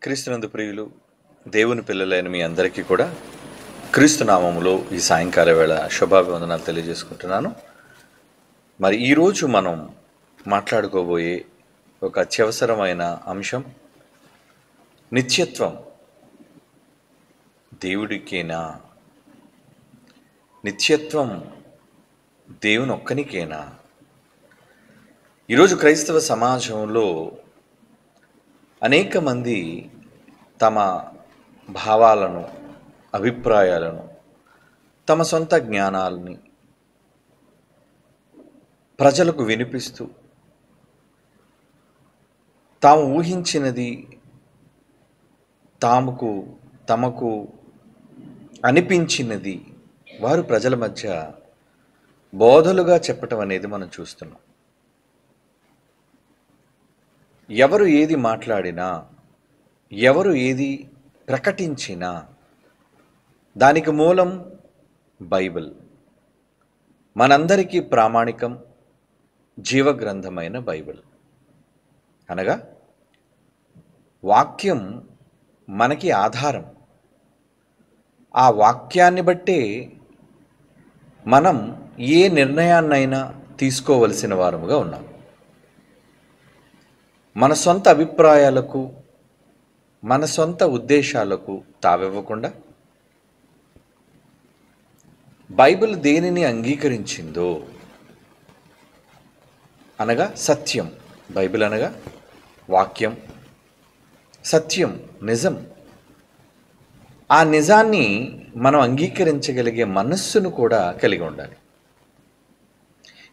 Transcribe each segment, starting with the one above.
క్రీస్తునందు ప్రియులు, దేవుని పిల్లలైన మీ అందరికీ కూడా క్రీస్తు నామములో ఈ సాయంకాల వేళ శుభాభివందనాలు తెలియజేసుకుంటున్నాను. మరి ఈరోజు మనం మాట్లాడుకోబోయే ఒక అత్యవసరమైన అంశం నిత్యత్వం దేవుడికేనా? నిత్యత్వం దేవుని ఒక్కనికేనా? ఈరోజు క్రైస్తవ సమాజంలో అనేక మంది తమ భావాలను, అభిప్రాయాలను, తమ సొంత జ్ఞానాలని ప్రజలకు వినిపిస్తూ తాము ఊహించినది తమకు అనిపించినది వారు ప్రజల మధ్య బోధలుగా చెప్పటం అనేది మనం చూస్తున్నాం. ఎవరు ఏది మాట్లాడినా, ఎవరు ఏది ప్రకటించినా దానికి మూలం బైబిల్, మనందరికీ ప్రామాణికం, జీవగ్రంథమైన బైబిల్. అనగా వాక్యం మనకి ఆధారం. ఆ వాక్యాన్ని బట్టే మనం ఏ నిర్ణయాన్నైనా తీసుకోవలసిన వారముగా ఉన్నాం. మన సొంత అభిప్రాయాలకు, మన సొంత ఉద్దేశాలకు తావివ్వకుండా బైబిల్ దేనిని అంగీకరించిందో, అనగా సత్యం, బైబిల్ అనగా వాక్యం, సత్యం, నిజం. ఆ నిజాన్ని మనం అంగీకరించగలిగే మనస్సును కూడా కలిగి ఉండాలి.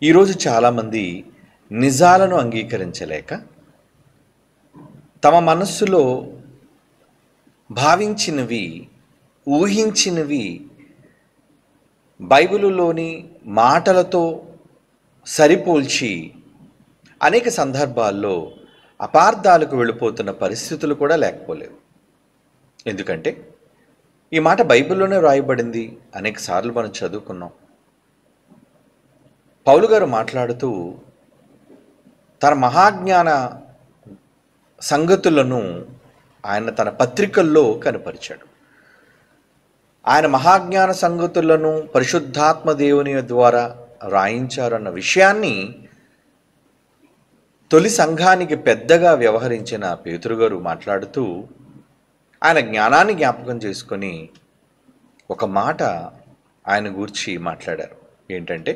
ఈరోజు చాలామంది నిజాలను అంగీకరించలేక తమ మనస్సులో భావించినవి, ఊహించినవి బైబిలులోని మాటలతో సరిపోల్చి అనేక సందర్భాల్లో అపార్థాలకు వెళ్ళిపోతున్న పరిస్థితులు కూడా లేకపోలేవు. ఎందుకంటే ఈ మాట బైబిల్లోనే వ్రాయబడింది, అనేక సార్లు మనం చదువుకున్నాం. పౌలు గారు మాట్లాడుతూ తన మహాజ్ఞాన సంగతులను ఆయన తన పత్రికల్లో కనపరిచాడు. ఆయన మహాజ్ఞాన సంగతులను పరిశుద్ధాత్మ దేవుని ద్వారా రాయించారన్న విషయాన్ని తొలి సంఘానికి పెద్దగా వ్యవహరించిన పేతురు గారు మాట్లాడుతూ ఆయన జ్ఞానాన్ని జ్ఞాపకం చేసుకొని ఒక మాట ఆయన గూర్చి మాట్లాడారు. ఏంటంటే,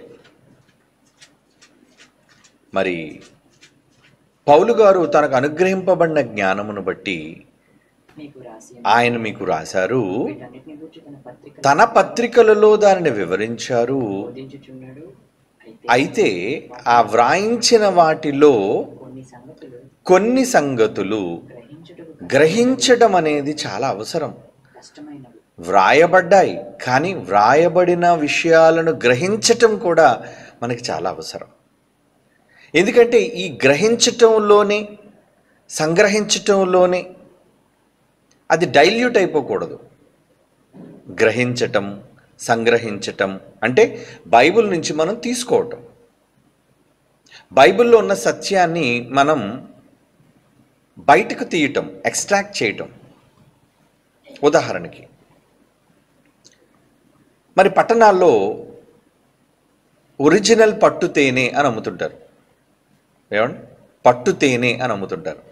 మరి పౌలు గారు తనకు అనుగ్రహింపబడిన జ్ఞానమును బట్టి ఆయన మీకు రాశారు, తన పత్రికలలో దానిని వివరించారు. అయితే ఆ వ్రాయించిన వాటిలో కొన్ని సంగతులు గ్రహించడం అనేది చాలా అవసరం. వ్రాయబడ్డాయి, కానీ వ్రాయబడిన విషయాలను గ్రహించటం కూడా మనకి చాలా అవసరం. ఎందుకంటే ఈ గ్రహించటంలోనే, సంగ్రహించటంలోనే అది డైల్యూట్ అయిపోకూడదు. గ్రహించటం, సంగ్రహించటం అంటే బైబిల్ నుంచి మనం తీసుకోవటం, బైబిల్లో ఉన్న సత్యాన్ని మనం బయటకు తీయటం, ఎక్స్ట్రాక్ట్ చేయటం. ఉదాహరణకి, మరి పట్టణాల్లో ఒరిజినల్ పట్టు తేనె అని అమ్ముతుంటారు. ఏమండి, పట్టు తేనె అని అమ్ముతుంటారు.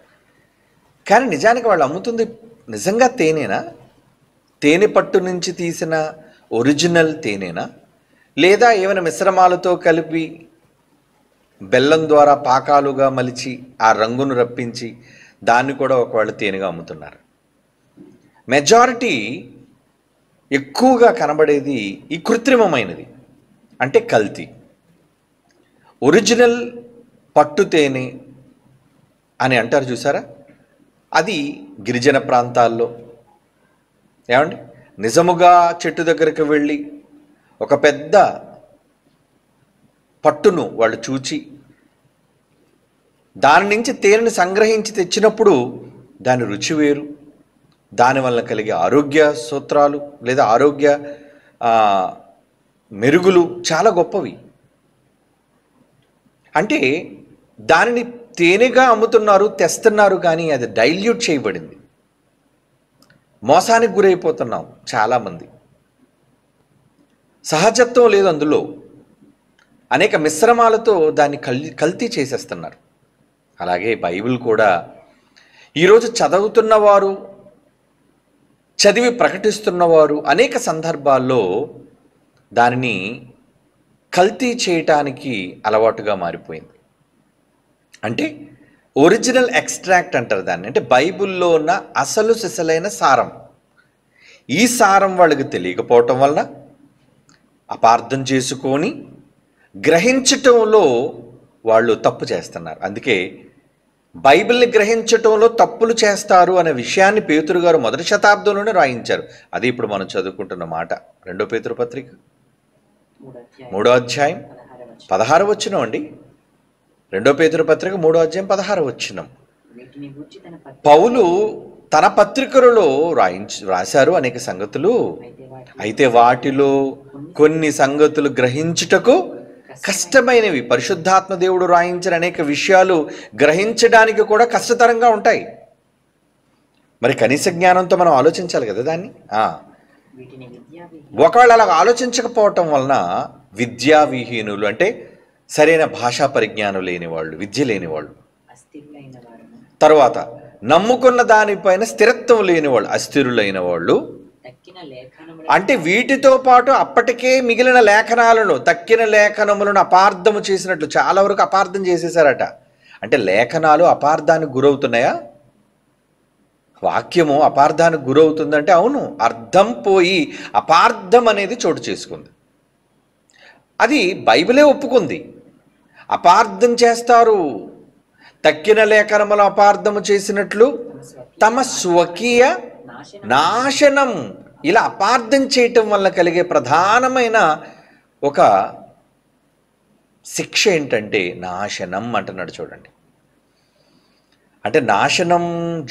కానీ నిజానికి వాళ్ళు అమ్ముతుంది నిజంగా తేనెనా? తేనె పట్టు నుంచి తీసిన ఒరిజినల్ తేనెనా? లేదా ఏమైనా మిశ్రమాలతో కలిపి బెల్లం ద్వారా పాకాలుగా మలిచి ఆ రంగును రప్పించి దాన్ని కూడా ఒకవేళ తేనెగా అమ్ముతున్నారు. మెజారిటీ ఎక్కువగా కనబడేది ఈ కృత్రిమమైనది, అంటే కల్తీ. ఒరిజినల్ పట్టు తేనె అని అంటారు చూసారా, అది గిరిజన ప్రాంతాల్లో, ఏమండి, నిజముగా చెట్టు దగ్గరికి వెళ్ళి ఒక పెద్ద పట్టును వాళ్ళు చూచి దాని నుంచి తేనెని సంగ్రహించి తెచ్చినప్పుడు దాని రుచి వేరు, దానివల్ల కలిగే ఆరోగ్య సూత్రాలు లేదా ఆరోగ్య మెరుగులు చాలా గొప్పవి. అంటే దానిని తేనెగా అమ్ముతున్నారు, తెస్తున్నారు, కానీ అది డైల్యూట్ చేయబడింది. మోసానికి గురైపోతున్నాం చాలామంది. సహజత్వం లేదు అందులో, అనేక మిశ్రమాలతో దాన్ని కల్తీ చేసేస్తున్నారు. అలాగే బైబిల్ కూడా ఈరోజు చదువుతున్నవారు, చదివి ప్రకటిస్తున్నవారు అనేక సందర్భాల్లో దానిని కల్తీ చేయటానికి అలవాటుగా మారిపోయింది. అంటే ఒరిజినల్ ఎక్స్ట్రాక్ట్ అంటారు దాన్ని. అంటే బైబిల్లో ఉన్న అసలు సిసలైన సారం, ఈ సారం వాళ్ళకి తెలియకపోవటం వలన అపార్థం చేసుకొని గ్రహించటంలో వాళ్ళు తప్పు చేస్తున్నారు. అందుకే బైబిల్ని గ్రహించటంలో తప్పులు చేస్తారు అనే విషయాన్ని పేతురు గారు మొదటి శతాబ్దంలోనే రాయించారు. అది ఇప్పుడు మనం చదువుకుంటున్న మాట. 2 పేతురు పత్రిక 3వ అధ్యాయం 16వ వచనం అండి. 2 పేతురు పత్రిక 3వ అధ్యాయం 16వ వచనం. పౌలు తన పత్రికలలో రాశారు అనేక సంగతులు, అయితే వాటిలో కొన్ని సంగతులు గ్రహించుటకు కష్టమైనవి. పరిశుద్ధాత్మ దేవుడు రాయించిన అనేక విషయాలు గ్రహించడానికి కూడా కష్టతరంగా ఉంటాయి. మరి కనీస జ్ఞానంతో మనం ఆలోచించాలి కదా దాన్ని. ఒకవేళ అలా ఆలోచించకపోవటం వలన విద్యావిహీనులు, అంటే సరైన భాషా పరిజ్ఞానం లేని వాళ్ళు, విద్య లేని వాళ్ళు, తర్వాత నమ్ముకున్న దానిపైన స్థిరత్వం లేని వాళ్ళు, అస్థిరులైన వాళ్ళు, అంటే వీటితో పాటు అప్పటికే మిగిలిన లేఖనాలను, తక్కిన లేఖనములను అపార్థము చేసినట్లు చాలా వరకు అపార్థం చేసేసారట. అంటే లేఖనాలు అపార్థానికి గురవుతున్నాయా? వాక్యము అపార్థానికి గురవుతుందంటే అవును, అర్థం పోయి అపార్థం అనేది చోటు చేసుకుంది. అది బైబిలే ఒప్పుకుంది. అపార్థం చేస్తారు, తక్కిన లేఖనములు అపార్థము చేసినట్లు తమ స్వకీయ నాశనం. ఇలా అపార్థం చేయటం వల్ల కలిగే ప్రధానమైన ఒక శిక్ష ఏంటంటే నాశనం అంటున్నాడు. చూడండి, అంటే నాశనం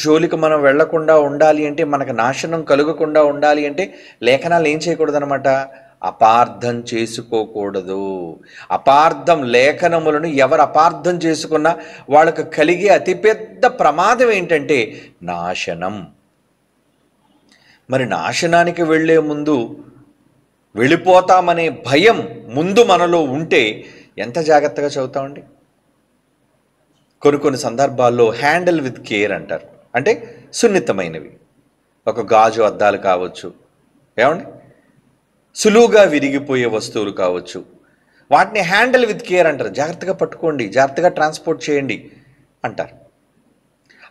జోలికి మనం వెళ్లకుండా ఉండాలి అంటే, మనకు నాశనం కలుగకుండా ఉండాలి అంటే లేఖనాలు ఏం చేయకూడదు అనమాట, అపార్థం చేసుకోకూడదు. అపార్థం, లేఖనములను ఎవరు అపార్థం చేసుకున్నా వాళ్ళకు కలిగే అతిపెద్ద ప్రమాదం ఏంటంటే నాశనం. మరి నాశనానికి వెళ్ళే ముందు, వెళ్ళిపోతామనే భయం ముందు మనలో ఉంటే ఎంత జాగ్రత్తగా చదువుతామండి. కొన్ని సందర్భాల్లో హ్యాండిల్ విత్ కేర్ అంటారు. అంటే సున్నితమైనవి, ఒక గాజు అద్దాలు కావచ్చు, ఏమండి, సులువుగా విరిగిపోయే వస్తువులు కావచ్చు, వాటిని హ్యాండిల్ విత్ కేర్ అంటారు. జాగ్రత్తగా పట్టుకోండి, జాగ్రత్తగా ట్రాన్స్పోర్ట్ చేయండి అంటారు.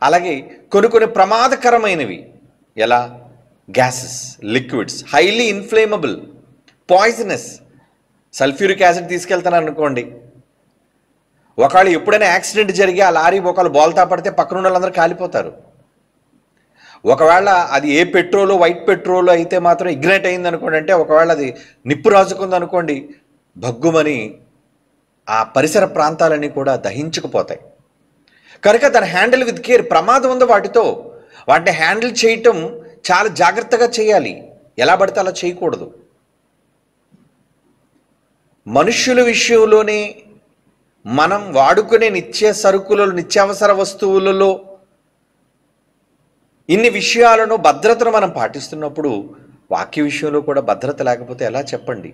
అలాగే కొన్ని ప్రమాదకరమైనవి, ఎలా, gases, liquids, highly inflammable, poisonous. Sulphuric acid తీసుకెళ్తాను అనుకోండి, ఒకవేళ ఎప్పుడైనా యాక్సిడెంట్ జరిగి ఆ లారీ ఒకళ్ళు బోల్తా పడితే పక్కన వాళ్ళందరూ కాలిపోతారు. ఒకవేళ అది ఏ పెట్రోలు, వైట్ పెట్రోలు అయితే మాత్రం ఇగ్నైట్ అయింది అనుకోండి, అంటే ఒకవేళ అది నిప్పు రాజుకుంది అనుకోండి, భగ్గుమని ఆ పరిసర ప్రాంతాలన్నీ కూడా దహించుకుపోతాయి. కనుక దాన్ని హ్యాండిల్ విత్ కేర్. ప్రమాదం ఉంది వాటితో, వాటిని హ్యాండిల్ చేయటం చాలా జాగ్రత్తగా చేయాలి. ఎలా పడితే అలా చేయకూడదు. మనుష్యుల విషయంలోనే మనం వాడుకునే నిత్య సరుకులలో, నిత్యావసర వస్తువులలో ఇన్ని విషయాలను, భద్రతను మనం పాటిస్తున్నప్పుడు వాక్య విషయంలో కూడా భద్రత లేకపోతే ఎలా చెప్పండి.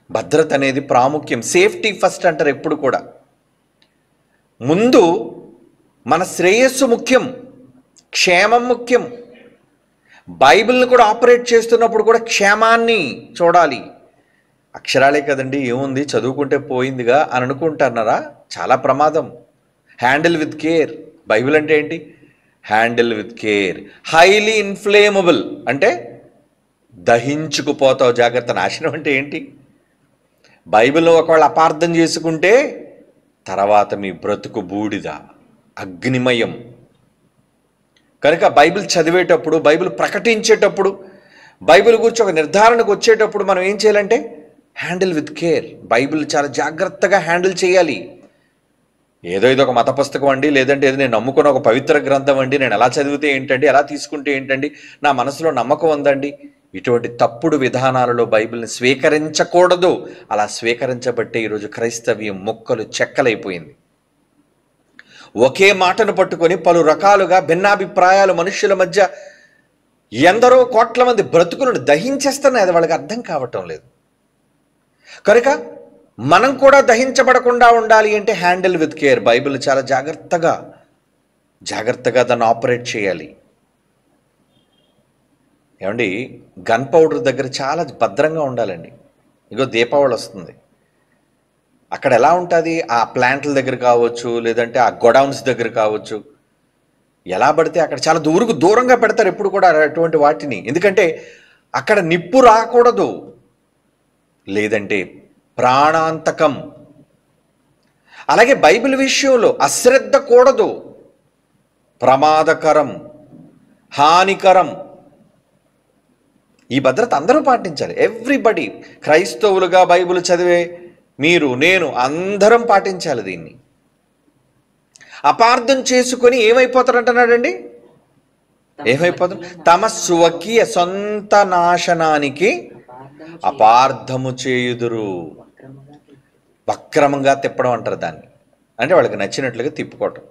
భద్రత అనేది ప్రాముఖ్యం. సేఫ్టీ ఫస్ట్ అంటారు ఎప్పుడు కూడా. ముందు మన శ్రేయస్సు ముఖ్యం, క్షేమం ముఖ్యం. బైబిల్ని కూడా ఆపరేట్ చేస్తున్నప్పుడు కూడా క్షేమాన్ని చూడాలి. అక్షరాలే కదండి, ఏముంది చదువుకుంటే పోయిందిగా అని అనుకుంటున్నారా? చాలా ప్రమాదం. Handle with care. బైబిల్ అంటే ఏంటి? Handle with care. Highly inflammable అంటే దహించుకుపోతావు, జాగ్రత్త. నాశనం అంటే ఏంటి? బైబిల్లో ఒకవేళ అపార్థం చేసుకుంటే తర్వాత మీ బ్రతుకు బూడిద, అగ్నిమయం. కనుక బైబిల్ చదివేటప్పుడు, బైబిల్ ప్రకటించేటప్పుడు, బైబిల్ గురించి ఒక నిర్ధారణకు వచ్చేటప్పుడు మనం ఏం చేయాలంటే హ్యాండిల్ విత్ కేర్. బైబిల్ చాలా జాగ్రత్తగా హ్యాండిల్ చేయాలి. ఏదో ఇది ఒక మత పుస్తకం అండి, లేదంటే ఏదో నేను నమ్ముకున్న ఒక పవిత్ర గ్రంథం అండి, నేను ఎలా చదివితే ఏంటండి, ఎలా తీసుకుంటే ఏంటండి, నా మనసులో నమ్మకం ఉందండి, ఇటువంటి తప్పుడు విధానాలలో బైబిల్ని స్వీకరించకూడదు. అలా స్వీకరించబట్టే ఈరోజు క్రైస్తవ్యం ముక్కలు చెక్కలైపోయింది. ఒకే మాటను పట్టుకొని పలు రకాలుగా భిన్నాభిప్రాయాలు మనుష్యుల మధ్య ఎందరో కోట్ల మంది బ్రతుకులను దహించేస్తున్నాయి, అది వాళ్ళకి అర్థం కావటం లేదు. కనుక మనం కూడా దహించబడకుండా ఉండాలి అంటే హ్యాండిల్ విత్ కేర్. బైబిల్ చాలా జాగ్రత్తగా దాన్ని ఆపరేట్ చేయాలి. ఏమండి, గన్ పౌడర్ దగ్గర చాలా భద్రంగా ఉండాలండి. ఇగో దీపావళి వస్తుంది, అక్కడ ఎలా ఉంటుంది, ఆ ప్లాంట్ల దగ్గర కావచ్చు, లేదంటే ఆ గొడౌన్స్ దగ్గర కావచ్చు, ఎలా పడితే అక్కడ చాలా దూరంగా పెడతారు ఎప్పుడు కూడా అటువంటి వాటిని. ఎందుకంటే అక్కడ నిప్పు రాకూడదు, లేదంటే ప్రాణాంతకం. అలాగే బైబిల్ విషయంలో అశ్రద్ధ కూడదు, ప్రమాదకరం, హానికరం. ఈ భద్రత అందరూ పాటించాలి. ఎవ్రీబడి, క్రైస్తవులుగా బైబిల్ చదివే మీరు, నేను, అందరం పాటించాలి దీన్ని. అపార్థం చేసుకొని ఏమైపోతారంటున్నాడండి, ఏమైపోతారు? తమ స్వకీయ సొంత నాశనానికి అపార్థము చేయుదురు. వక్రమంగా తిప్పడం అంటారు దాన్ని, అంటే వాళ్ళకి నచ్చినట్లుగా తిప్పుకోవటం.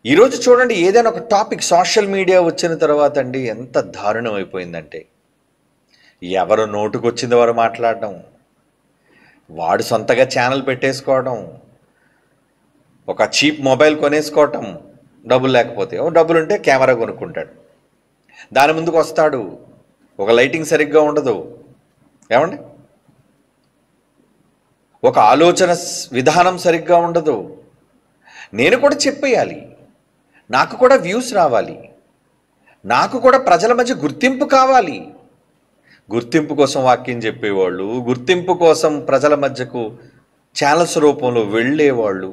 ఈరోజు చూడండి, ఏదైనా ఒక టాపిక్ సోషల్ మీడియా వచ్చిన తర్వాత అండి ఎంత దారుణం అయిపోయిందంటే, ఎవరు నోటుకొచ్చింది వారు మాట్లాడడం, వాడు సొంతగా ఛానల్ పెట్టేసుకోవడం, ఒక చీప్ మొబైల్ కొనేసుకోవటం, డబ్బులు లేకపోతే, డబ్బులుంటే కెమెరా కొనుక్కుంటాడు, దాని ముందుకు వస్తాడు, ఒక లైటింగ్ సరిగ్గా ఉండదు, ఏమండి, ఒక ఆలోచన విధానం సరిగ్గా ఉండదు. నేను కూడా చెప్పేయాలి, నాకు కూడా వ్యూస్ రావాలి, నాకు కూడా ప్రజల మధ్య గుర్తింపు కావాలి. గుర్తింపు కోసం వాక్యం చెప్పేవాళ్ళు, గుర్తింపు కోసం ప్రజల మధ్యకు ఛానల్స్ రూపంలో వెళ్ళేవాళ్ళు,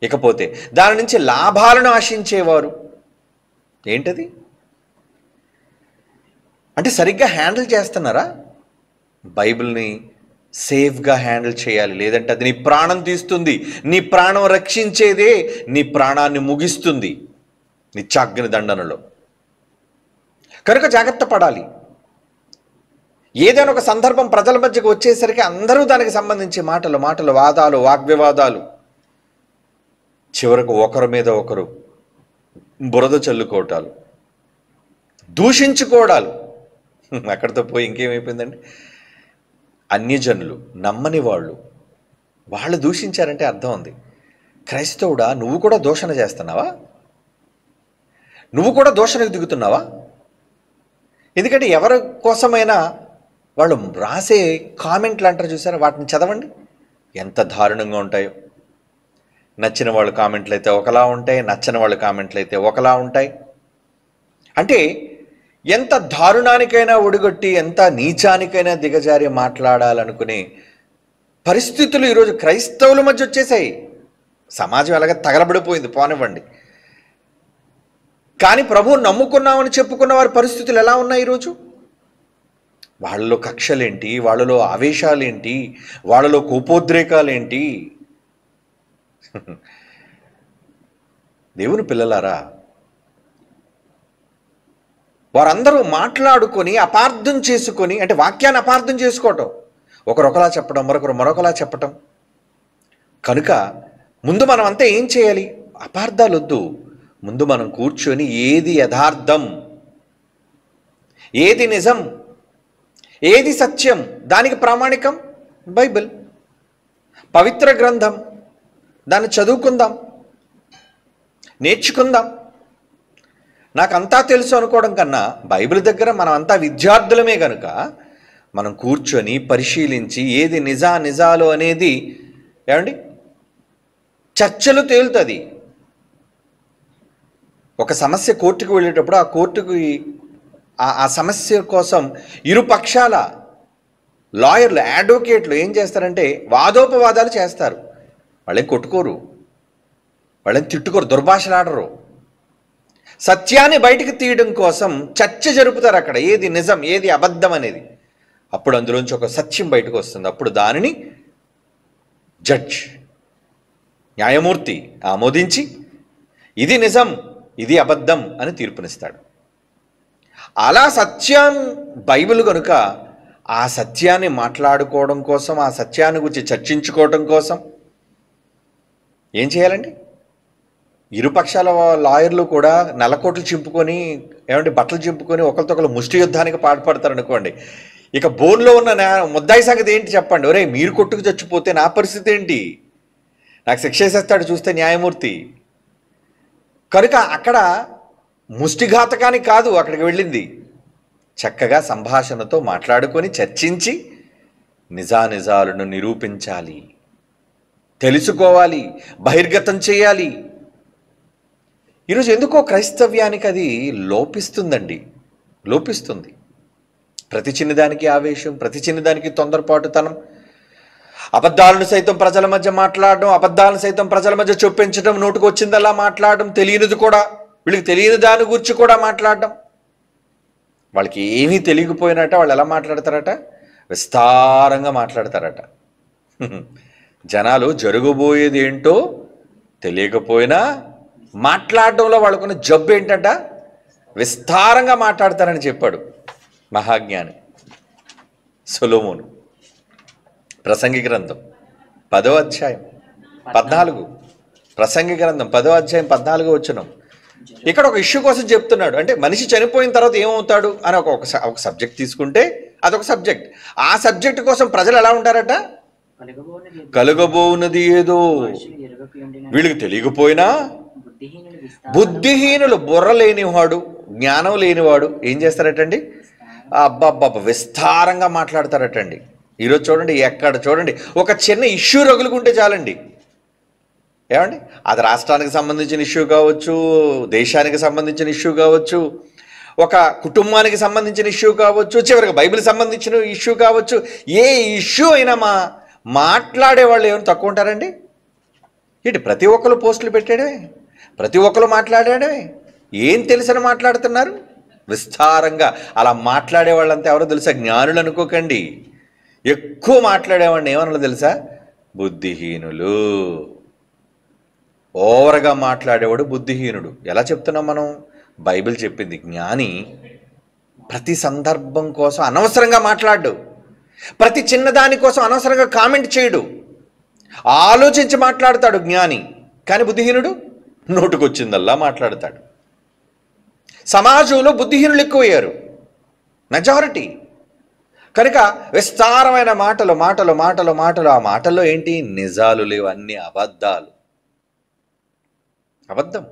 ఇకపోతే దాని నుంచి లాభాలను ఆశించేవారు. ఏంటది అంటే సరిగ్గా హ్యాండిల్ చేస్తున్నారా? బైబిల్ని సేఫ్గా హ్యాండిల్ చేయాలి, లేదంటే అది నీ ప్రాణం తీస్తుంది. నీ ప్రాణం రక్షించేదే నీ ప్రాణాన్ని ముగిస్తుంది నిత్యాగ్ని దండనలో. కనుక జాగ్రత్త పడాలి. ఏదైనా ఒక సందర్భం ప్రజల మధ్యకు వచ్చేసరికి అందరూ దానికి సంబంధించి మాటలు, వాదాలు, వాగ్వివాదాలు, చివరకు ఒకరి మీద ఒకరు బురద చల్లుకోవటాలు, దూషించుకోవడాలు. అక్కడితో పోయి ఇంకేమైపోయిందండి, అన్యజనులు, నమ్మని వాళ్ళు దూషించారంటే అర్థం ఉంది, క్రైస్తవుడా నువ్వు కూడా దూషణ చేస్తున్నావా, నువ్వు కూడా దూషణకు దిగుతున్నావా? ఎందుకంటే ఎవరి కోసమైనా వాళ్ళు రాసే కామెంట్లు అంటారు చూసారా, వాటిని చదవండి, ఎంత దారుణంగా ఉంటాయో. నచ్చిన వాళ్ళు కామెంట్లు అయితే ఒకలా ఉంటాయి, నచ్చని వాళ్ళు కామెంట్లు అయితే ఒకలా ఉంటాయి. అంటే ఎంత దారుణానికైనా ఒడిగొట్టి, ఎంత నీచానికైనా దిగజారి మాట్లాడాలనుకునే పరిస్థితులు ఈరోజు క్రైస్తవుల మధ్య వచ్చేసాయి. సమాజం ఎలాగ తగలబడిపోయింది పోనివ్వండి, కానీ ప్రభువు నమ్ముకున్నామని చెప్పుకున్న వారి పరిస్థితులు ఎలా ఉన్నాయి ఈరోజు? వాళ్ళలో కక్షలేంటి, వాళ్ళలో ఆవేశాలేంటి, వాళ్ళలో కోపోద్రేకాలేంటి? దేవుని పిల్లలారా, వారందరూ మాట్లాడుకొని అపార్థం చేసుకొని, అంటే వాక్యాన్ని అపార్థం చేసుకోవటం, ఒకరొకలా చెప్పడం, మరొకలా చెప్పటం. కనుక ముందు మనం అంతా ఏం చేయాలి? అపార్థాలు వద్దు, ముందు మనం కూర్చొని ఏది యథార్థం, ఏది నిజం, ఏది సత్యం, దానికి ప్రామాణికం బైబిల్, పవిత్ర గ్రంథం, దాన్ని చదువుకుందాం, నేర్చుకుందాం. నాకంతా తెలుసు అనుకోవడం కన్నా బైబిల్ దగ్గర మనం అంతా విద్యార్థులమే కనుక మనం కూర్చొని పరిశీలించి ఏది నిజాలు అనేది ఏమండి చర్చలు తేలుతుంది. ఒక సమస్య కోర్టుకు వెళ్ళేటప్పుడు ఆ కోర్టుకి ఆ సమస్య కోసం ఇరు పక్షాల లాయర్లు, అడ్వకేట్లు ఏం చేస్తారంటే వాదోపవాదాలు చేస్తారు. వాళ్ళేం కొట్టుకోరు, వాళ్ళేం తిట్టుకోరు, దుర్భాషలాడరు. సత్యాన్ని బయటికి తీయడం కోసం చర్చ జరుపుతారు అక్కడ, ఏది నిజం ఏది అబద్ధం అనేది. అప్పుడు అందులోంచి ఒక సత్యం బయటకు వస్తుంది. అప్పుడు దానిని జడ్జ్, న్యాయమూర్తి ఆమోదించి ఇది నిజం ఇది అబద్ధం అని తీర్పునిస్తాడు. అలా సత్యం బైబిల్ కనుక ఆ సత్యాన్ని మాట్లాడుకోవడం కోసం, ఆ సత్యాన్ని గురించి చర్చించుకోవడం కోసం ఏం చేయాలండి? ఇరుపక్షాల లాయర్లు కూడా నల్లకోట్లు చింపుకొని ఏమంటే బట్టలు చింపుకొని ఒకరికొకరు ముష్టి యుద్ధానికి పాటుపడతారు అనుకోండి. ఇక బోన్లో ఉన్న ముద్దాయి సంగతి ఏంటి చెప్పండి? ఒరే మీరు కొట్టుకు చచ్చిపోతే నా పరిస్థితి ఏంటి? నాకు శిక్ష వేసేస్తాడు చూస్తే న్యాయమూర్తి. కనుక అక్కడ ముష్టిఘాతకానికి కాదు అక్కడికి వెళ్ళింది, చక్కగా సంభాషణతో మాట్లాడుకొని చర్చించి నిజానిజాలను నిరూపించాలి, తెలుసుకోవాలి, బహిర్గతం చేయాలి. ఈరోజు ఎందుకో క్రైస్తవ్యానికి అది లోపిస్తుంది. ప్రతి చిన్నదానికి ఆవేశం, ప్రతి చిన్నదానికి తొందరపాటుతనం, అబద్ధాలను సైతం ప్రజల మధ్య మాట్లాడడం, అబద్ధాలను సైతం ప్రజల మధ్య చొప్పించడం, నోటుకు వచ్చిందల్లా మాట్లాడడం, తెలియనిది కూడా వీళ్ళకి తెలియని దాని గురించి కూడా మాట్లాడడం. వాళ్ళకి ఏమీ తెలియకపోయినట్ట వాళ్ళు ఎలా మాట్లాడతారట? విస్తారంగా మాట్లాడతారట. జనాలు జరగబోయేది ఏంటో తెలియకపోయినా మాట్లాడడంలో వాళ్ళకున్న జబ్బు ఏంటంట? విస్తారంగా మాట్లాడతారని చెప్పాడు మహాజ్ఞాని సొలొమోను. ప్రసంగి గ్రంథం 10వ అధ్యాయం 14, ప్రసంగి గ్రంథం 10వ అధ్యాయం 14 వచనం. ఇక్కడ ఒక ఇష్యూ కోసం చెప్తున్నాడు. అంటే మనిషి చనిపోయిన తర్వాత ఏమవుతాడు అని ఒక సబ్జెక్ట్ తీసుకుంటే అదొక సబ్జెక్ట్. ఆ సబ్జెక్ట్ కోసం ప్రజలు ఎలా ఉంటారట? కలుగబోవున్నది ఏదో వీళ్ళకి తెలియకపోయినా బుద్ధిహీనులు, బుర్ర లేనివాడు, జ్ఞానం లేనివాడు ఏం చేస్తారటండి? అబ్బబ్బబ్బ విస్తారంగా మాట్లాడతారటండి. ఈరోజు చూడండి, ఎక్కడ చూడండి ఒక చిన్న ఇష్యూ రగులుకుంటే చాలండి, ఏమండి అది రాష్ట్రానికి సంబంధించిన ఇష్యూ కావచ్చు, దేశానికి సంబంధించిన ఇష్యూ కావచ్చు, ఒక కుటుంబానికి సంబంధించిన ఇష్యూ కావచ్చు, చివరికి బైబిల్ సంబంధించిన ఇష్యూ కావచ్చు, ఏ ఇష్యూ అయినా మాట్లాడే వాళ్ళు ఏమైనా తక్కువ ఉంటారండి? ఏంటి ప్రతి ఒక్కరు పోస్టులు పెట్టాడమే, ప్రతి ఒక్కరు మాట్లాడాడమే, ఏం తెలిసిన మాట్లాడుతున్నారు విస్తారంగా. అలా మాట్లాడే వాళ్ళంతా ఎవరో తెలుసా? జ్ఞానులు అనుకోకండి. ఎక్కువ మాట్లాడేవాడిని ఏమన్నా తెలుసా? బుద్ధిహీనులు. ఓవర్గా మాట్లాడేవాడు బుద్ధిహీనుడు. ఎలా చెప్తున్నాం మనం? బైబిల్ చెప్పింది. జ్ఞాని ప్రతి సందర్భం కోసం అనవసరంగా మాట్లాడు, ప్రతి చిన్నదాని కోసం అనవసరంగా కామెంట్ చేయడు, ఆలోచించి మాట్లాడతాడు జ్ఞాని. కానీ బుద్ధిహీనుడు నోటుకొచ్చిందల్లా మాట్లాడతాడు. సమాజంలో బుద్ధిహీనులు ఎక్కువయ్యారు, మెజారిటీ. కనుక విస్తారమైన మాటలు మాటలు మాటలు మాటలు. ఆ మాటల్లో ఏంటి? నిజాలు లేవు, అన్ని అబద్ధాలు. అబద్ధం.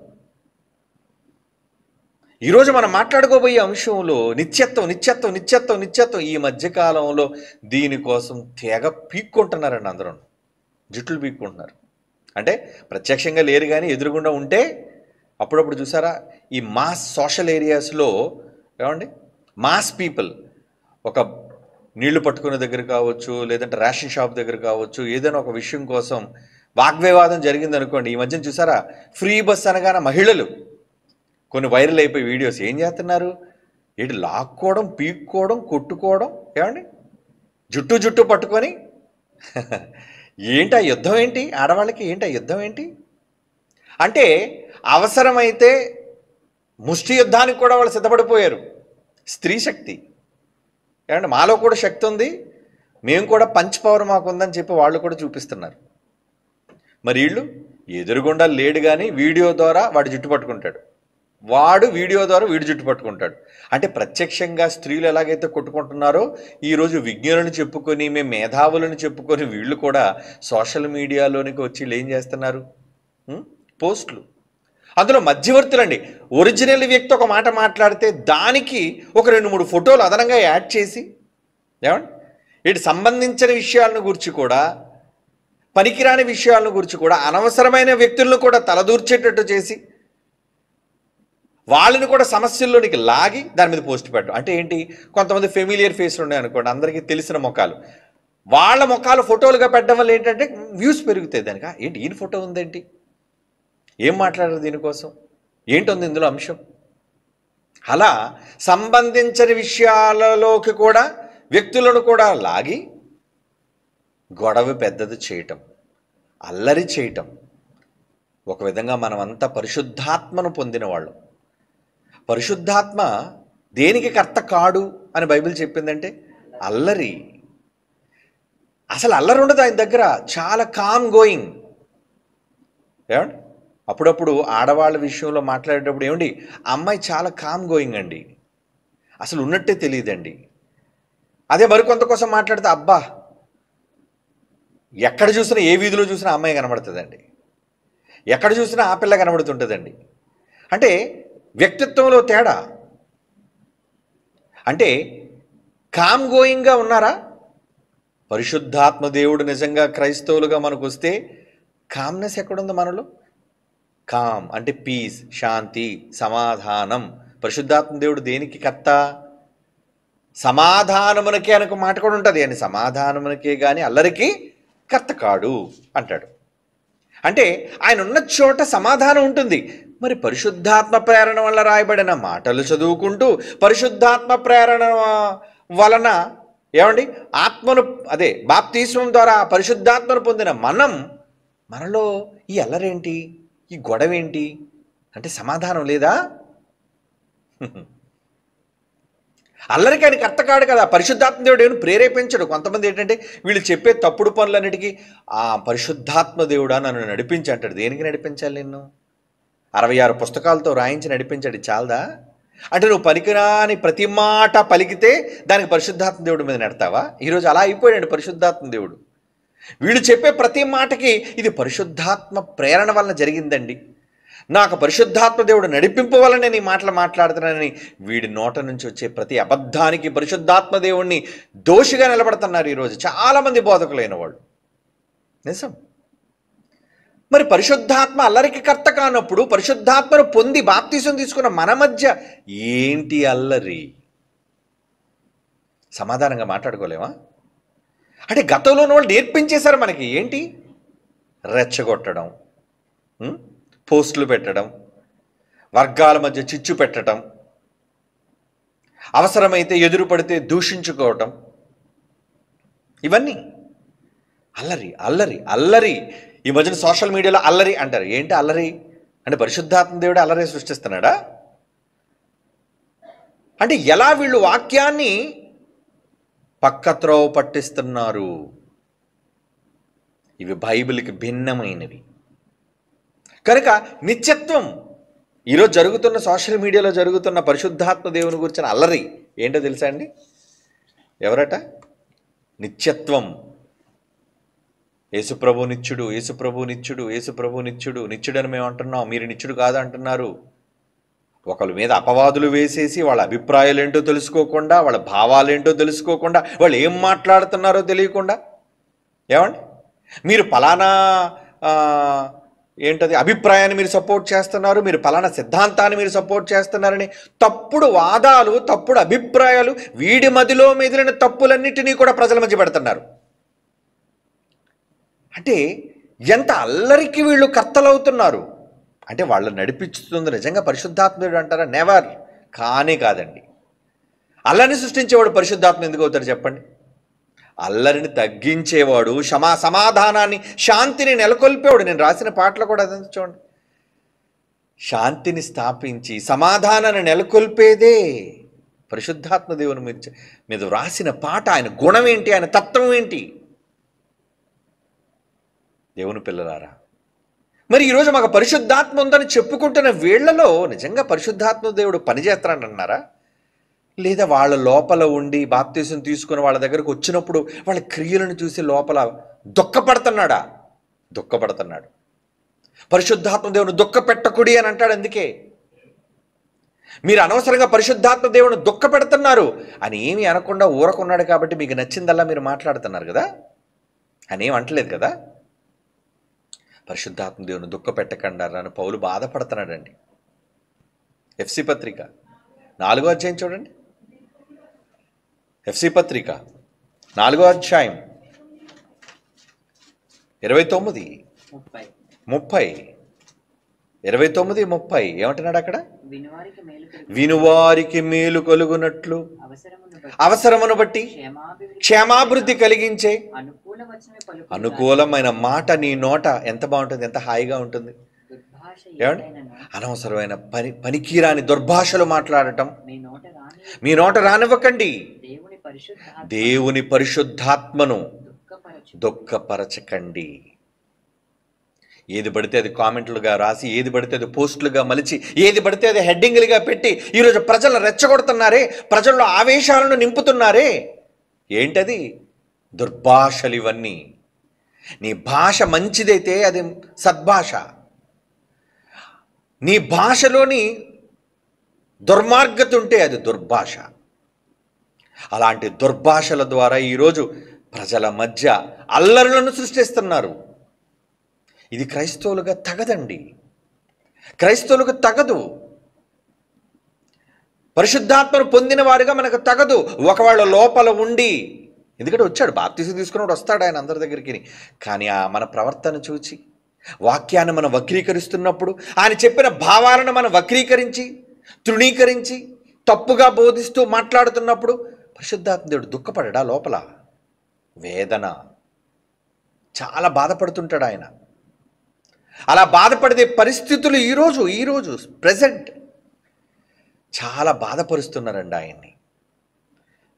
ఈరోజు మనం మాట్లాడుకోబోయే అంశంలో నిత్యత్వం నిత్యత్వం నిత్యత్వం నిత్యత్వం. ఈ మధ్యకాలంలో దీనికోసం తెగ పీక్కుంటున్నారండి. అందరూ జుట్లు పీక్కుంటున్నారు. అంటే ప్రత్యక్షంగా లేరు కానీ ఎదురుగుండా ఉంటే అప్పుడప్పుడు చూసారా, ఈ మాస్ సోషల్ ఏరియాస్లో ఏమండి మాస్ పీపుల్ ఒక నీళ్లు పట్టుకునే దగ్గర కావచ్చు, లేదంటే రేషన్ షాప్ దగ్గర కావచ్చు, ఏదైనా ఒక విషయం కోసం వాగ్వివాదం జరిగింది అనుకోండి. ఈ మధ్యన చూసారా, ఫ్రీ బస్ అనగానే మహిళలు కొన్ని వైరల్ అయిపోయి వీడియోస్ ఏం చేస్తున్నారు? ఏంటి లాక్కోవడం, పీక్కోవడం, కొట్టుకోవడం, ఏమండి జుట్టు పట్టుకొని. ఏంటి ఆ యుద్ధం? ఏంటి ఆడవాళ్ళకి? ఏంటి ఆ యుద్ధం? ఏంటి అంటే అవసరమైతే ముష్టి యుద్ధానికి కూడా వాళ్ళు సిద్ధపడిపోయారు. స్త్రీ శక్తి, ఏమంటే మాలో కూడా శక్తి ఉంది, మేము కూడా పంచ్ పవర్ మాకు ఉందని చెప్పి వాళ్ళు కూడా చూపిస్తున్నారు. మరి వీళ్ళు ఎదురుగుండా లేడు కానీ వీడియో ద్వారా వాడు జుట్టు పట్టుకుంటాడు, వాడు వీడియో ద్వారా వీడు జుట్టు పట్టుకుంటాడు. అంటే ప్రత్యక్షంగా స్త్రీలు ఎలాగైతే కొట్టుకుంటున్నారో ఈరోజు విజ్ఞులను చెప్పుకొని, మేము మేధావులను చెప్పుకొని వీళ్ళు కూడా సోషల్ మీడియాలోనికి వచ్చి వీళ్ళు ఏం చేస్తున్నారు? పోస్టులు. అందులో మధ్యవర్తులండి. ఒరిజినల్ వ్యక్తి ఒక మాట మాట్లాడితే దానికి ఒక 2-3 ఫోటోలు అదనంగా యాడ్ చేసి, ఏమండి వీటి సంబంధించిన విషయాలను గురించి కూడా, పనికిరాని విషయాలను గురించి కూడా, అనవసరమైన వ్యక్తులను కూడా తలదూర్చేటట్టు చేసి వాళ్ళని కూడా సమస్యల్లోనికి లాగి దాని మీద పోస్ట్ పెట్టడం. అంటే ఏంటి? కొంతమంది ఫెమిలియర్ ఫేస్లు ఉన్నాయనుకోండి, అందరికీ తెలిసిన ముఖాలు, వాళ్ళ ముఖాలు ఫోటోలుగా పెట్టడం వల్ల ఏంటంటే వ్యూస్ పెరుగుతాయి. దానికి ఏంటి ఈయన ఫోటో ఉందేంటి, ఏం మాట్లాడారు దీనికోసం, ఏంటుంది ఇందులో అంశం? అలా సంబంధించని విషయాలలోకి కూడా వ్యక్తులను కూడా లాగి గొడవ పెద్దది చేయటం, అల్లరి చేయటం. ఒక విధంగా మనమంతా పరిశుద్ధాత్మను పొందిన వాళ్ళం. పరిశుద్ధాత్మ దేనికి కర్త కాడు అని బైబిల్ చెప్పిందంటే అల్లరి. అసలు అల్లరి ఉండదు ఆయన దగ్గర, చాలా కామ్ గోయింగ్. ఏమండి అప్పుడప్పుడు ఆడవాళ్ళ విషయంలో మాట్లాడేటప్పుడు ఏమండి, ఆ అమ్మాయి చాలా కామ్ గోయింగ్ అండి, అసలు ఉన్నట్టే తెలియదండి. అదే మరికొంత కోసం మాట్లాడితే అబ్బా, ఎక్కడ చూసినా ఏ వీధిలో చూసినా అమ్మాయి కనబడుతుందండి, ఎక్కడ చూసినా ఆ పిల్ల కనబడుతుంటుందండి. అంటే వ్యక్తిత్వంలో తేడా. అంటే కామ్ గోయింగ్గా ఉన్నారా? పరిశుద్ధాత్మ దేవుడు నిజంగా క్రైస్తవులుగా మనకు వస్తే కామ్నెస్ ఎక్కడుంది మనలో? కామ్ అంటే పీస్, శాంతి, సమాధానం. పరిశుద్ధాత్మ దేవుడు దేనికి కర్త? సమాధానమునకే అనుకు మాట కూడా ఉంటుంది, అని సమాధానమునకే కానీ అల్లరికి కర్త కాడు అంటాడు. అంటే ఆయన ఉన్న చోట సమాధానం ఉంటుంది. మరి పరిశుద్ధాత్మ ప్రేరణ వల్ల రాయబడిన మాటలు చదువుకుంటూ పరిశుద్ధాత్మ ప్రేరణ వలన ఏమండి ఆత్మను, అదే బాప్తిస్మం ద్వారా పరిశుద్ధాత్మను పొందిన మనలో ఈ అల్లరేంటి, ఈ గొడవేంటి అంటే సమాధానం లేదా? అల్లరికి ఆయన కర్త కాడు కదా. పరిశుద్ధాత్మ దేవుడు ఏమైనా ప్రేరేపించడు. కొంతమంది ఏంటంటే వీళ్ళు చెప్పే తప్పుడు పనులన్నిటికీ ఆ పరిశుద్ధాత్మ దేవుడా నన్ను నడిపించి అంటాడు. దేనికి నడిపించాలి నిన్ను? 66 పుస్తకాలతో రాయించి నడిపించాడు, చాలదా? అంటే నువ్వు పలికిరాని ప్రతి మాట పలికితే దానికి పరిశుద్ధాత్మ దేవుడి మీద నెడతావా? ఈరోజు అలా అయిపోయాడు పరిశుద్ధాత్మ దేవుడు. వీళ్ళు చెప్పే ప్రతి మాటకి ఇది పరిశుద్ధాత్మ ప్రేరణ వలన జరిగిందండి, నాకు పరిశుద్ధాత్మ దేవుడు నడిపింపు వల్ల నేను ఈ మాటలు మాట్లాడుతున్నానని వీడి నోట నుంచి వచ్చే ప్రతి అబద్ధానికి పరిశుద్ధాత్మ దేవుణ్ణి దోషిగా నిలబడుతున్నారు ఈరోజు చాలామంది బోధకులైన వాళ్ళు. నిజం. మరి పరిశుద్ధాత్మ అల్లరికి కర్త కానప్పుడు పరిశుద్ధాత్మను పొంది బాప్తిసం తీసుకున్న మన మధ్య ఏంటి అల్లరి? సమాధానంగా మాట్లాడుకోలేమా? అంటే గతంలోని వాళ్ళు నేర్పించేశారు మనకి. ఏంటి? రెచ్చగొట్టడం, పోస్టులు పెట్టడం, వర్గాల మధ్య చిచ్చు పెట్టడం, అవసరమైతే ఎదురు పడితే దూషించుకోవటం, ఇవన్నీ అల్లరి అల్లరి అల్లరి. ఈ మధ్యన సోషల్ మీడియాలో అల్లరి అంటారు. ఏంటి అల్లరి అంటే? పరిశుద్ధాత్మ దేవుడు అల్లరి సృష్టిస్తున్నాడా? అంటే ఎలా వీళ్ళు వాక్యాన్ని పక్కత్రోవ పట్టిస్తున్నారు. ఇవి బైబిల్కి భిన్నమైనవి కనుక నిత్యత్వం. ఈరోజు జరుగుతున్న సోషల్ మీడియాలో జరుగుతున్న పరిశుద్ధాత్మ దేవుని గురించిన అల్లరి ఏంటో తెలుసా అండి? ఎవరట? నిత్యత్వం. యేసుప్రభు నిత్యుడు, యేసుప్రభు నిత్యుడు, యేసుప్రభు నిత్యుడు. నిత్యుడని మేము అంటున్నాం, మీరు నిత్యుడు కాదు అంటున్నారు. ఒకళ్ళ మీద అపవాదులు వేసేసి వాళ్ళ అభిప్రాయాలు ఏంటో తెలుసుకోకుండా, వాళ్ళ భావాలు ఏంటో తెలుసుకోకుండా, వాళ్ళు ఏం మాట్లాడుతున్నారో తెలియకుండా, ఏమండి మీరు ఫలానా ఏంటది అభిప్రాయాన్ని మీరు సపోర్ట్ చేస్తున్నారు, మీరు ఫలానా సిద్ధాంతాన్ని మీరు సపోర్ట్ చేస్తున్నారని తప్పుడు వాదాలు, తప్పుడు అభిప్రాయాలు, వీడి మదిలో మెదిలిన తప్పులన్నిటినీ కూడా ప్రజల మధ్య పెడుతున్నారు. అంటే ఎంత అల్లరికి వీళ్ళు కర్తలవుతున్నారు. అంటే వాళ్ళు నడిపిస్తుంది నిజంగా పరిశుద్ధాత్ముడు అంటారా? నెవర్. కానే కాదండి. అల్లరిని సృష్టించేవాడు పరిశుద్ధాత్మ ఎందుకు అవుతాడు చెప్పండి? అల్లరిని తగ్గించేవాడు, సమాధానాన్ని, శాంతిని నెలకొల్పేవాడు. నేను రాసిన పాటలు కూడా అదంతా చూడండి. శాంతిని స్థాపించి సమాధానాన్ని నెలకొల్పేదే పరిశుద్ధాత్మ దేవుని మీద రాసిన పాట. ఆయన గుణం ఏంటి, ఆయన తత్వం ఏంటి? దేవుని పిల్లలారా, మరి ఈరోజు మాకు పరిశుద్ధాత్మ ఉందని చెప్పుకుంటున్న వీళ్లలో నిజంగా పరిశుద్ధాత్మ దేవుడు పనిచేస్తానంటున్నారా? లేదా వాళ్ళ లోపల ఉండి బాప్తీసం తీసుకుని వాళ్ళ దగ్గరకు వచ్చినప్పుడు వాళ్ళ క్రియలను చూసి లోపల దుఃఖపడుతున్నాడా? దుఃఖపడుతున్నాడు. పరిశుద్ధాత్మ దేవుని దుఃఖపెట్టకుడి అని అంటాడు. అందుకే మీరు అనవసరంగా పరిశుద్ధాత్మ దేవుని దుఃఖపెడుతున్నారు అని ఏమీ అనకుండా ఊరకున్నాడు కాబట్టి మీకు నచ్చిందల్లా మీరు మాట్లాడుతున్నారు కదా, అని ఏం అంటలేదు కదా. పరిశుద్ధాత్మ దేవుని దుఃఖపెట్టకుండా అని పౌలు బాధపడుతున్నాడండి. ఎఫ్సి పత్రిక 4వ అధ్యాయం చూడండి. ఎఫ్సి పత్రిక 4వ అధ్యాయం 29, 30, 29, 30 ఏమంటున్నాడు అక్కడ? వినువారికి మేలు కలుగునట్లు అవసరమును బట్టి క్షేమాభివృద్ధి కలిగించే అనుకూలమైన మాట నీ నోట ఎంత బాగుంటుంది, ఎంత హాయిగా ఉంటుంది. ఏమండి? అనవసరమైన పనికిరాని దుర్భాషలు మాట్లాడటం మీ నోట రానివ్వకండి. దేవుని పరిశుద్ధాత్మను దుఃఖపరచకండి. ఏది పడితే అది కామెంట్లుగా రాసి, ఏది పడితే అది పోస్టులుగా మలిచి, ఏది పడితే అది హెడ్డింగ్లుగా పెట్టి ఈరోజు ప్రజలను రెచ్చగొడుతున్నారే, ప్రజల్లో ఆవేశాలను నింపుతున్నారే. ఏంటది? దుర్భాషలు ఇవన్నీ. నీ భాష మంచిదైతే అది సద్భాష. నీ భాషలోని దుర్మార్గత ఉంటే అది దుర్భాష. అలాంటి దుర్భాషల ద్వారా ఈరోజు ప్రజల మధ్య అల్లరులను సృష్టిస్తున్నారు. ఇది క్రైస్తవులుగా తగదండి, క్రైస్తవులకు తగదు. పరిశుద్ధాత్మను పొందిన వారిగా మనకు తగదు. ఒకవేళ లోపల ఉండి, ఎందుకంటే వచ్చాడు బాప్తిసం తీసుకున్నప్పుడు వస్తాడు ఆయన అందరి దగ్గరికి, కానీ మన ప్రవర్తన చూచి వాక్యాన్ని మనం వక్రీకరిస్తున్నప్పుడు, ఆయన చెప్పిన భావాలను మనం వక్రీకరించి తృణీకరించి తప్పుగా బోధిస్తూ మాట్లాడుతున్నప్పుడు పరిశుద్ధాత్మ దేవుడు దుఃఖపడడా? లోపల వేదన, చాలా బాధపడుతుంటాడు ఆయన. అలా బాధపడే పరిస్థితులు ఈరోజు ప్రెజెంట్ చాలా బాధపరుస్తున్నారండి ఆయన్ని.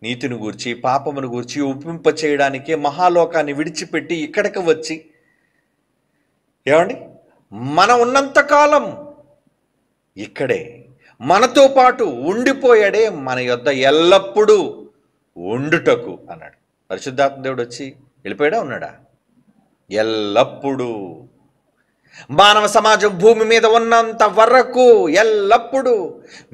నీతిని గూర్చి పాపమును గూర్చి ఒప్పింప చేయడానికే మహాలోకాన్ని విడిచిపెట్టి ఇక్కడికి వచ్చి, ఏమండి, మనం ఉన్నంతకాలం ఇక్కడే మనతో పాటు ఉండిపోయాడే, మన యొద్ద ఎల్లప్పుడూ ఉండుటకు అన్నాడు. పరిశుద్ధాత్మ దేవుడు వచ్చి వెళ్ళిపోయాడా? ఉన్నాడా? ఎల్లప్పుడూ. మానవ సమాజం భూమి మీద ఉన్నంత వరకు ఎల్లప్పుడూ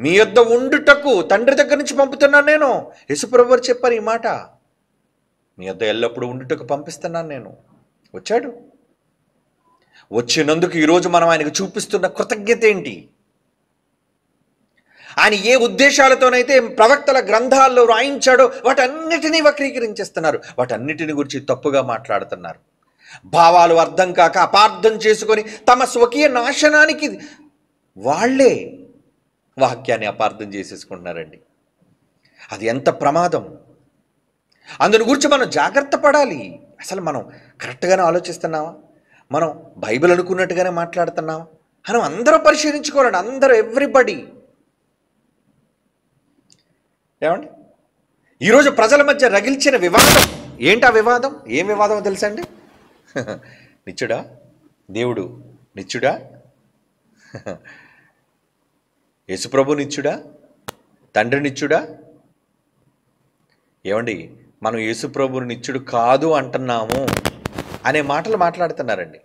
మీ యొద్ద ఉండుటకు తండ్రి దగ్గర నుంచి పంపుతున్నాను నేను. యేసుప్రభువు వారు చెప్పారు ఈ మాట, మీ యొద్ద ఎల్లప్పుడూ ఉండుటకు పంపిస్తున్నాను నేను. వచ్చాడు. వచ్చినందుకు ఈరోజు మనం ఆయనకు చూపిస్తున్న కృతజ్ఞత ఏంటి? ఆయన ఏ ఉద్దేశాలతోనైతే ప్రవక్తల గ్రంథాల్లో రాయించాడో వాటన్నిటినీ వక్రీకరించేస్తున్నారు, వాటన్నిటిని గురించి తప్పుగా మాట్లాడుతున్నారు. భావాలు అర్థం కాక అపార్థం చేసుకొని తమ స్వకీయ నాశనానికి వాళ్లే వాక్యాన్ని అపార్థం చేసేసుకుంటున్నారండి. అది ఎంత ప్రమాదం! అందుని గురించి మనం జాగ్రత్త పడాలి. అసలు మనం కరెక్ట్గానే ఆలోచిస్తున్నావా? మనం బైబిల్ అనుకున్నట్టుగానే మాట్లాడుతున్నావా? మనం అందరూ పరిశీలించుకోవాలండి, అందరూ, ఎవ్రీబడి. ఏమండి, ఈరోజు ప్రజల మధ్య రగిల్చిన వివాదం ఏంటి? ఆ వివాదం ఏం వివాదమో తెలుసా అండి? నిత్యుడా? దేవుడు నిత్యుడా? యేసుప్రభు నిత్యుడా? తండ్రి నిత్యుడా? ఏమండి, మనం యేసుప్రభుని నిత్యుడు కాదు అంటున్నాము అనే మాటలు మాట్లాడుతున్నారండి.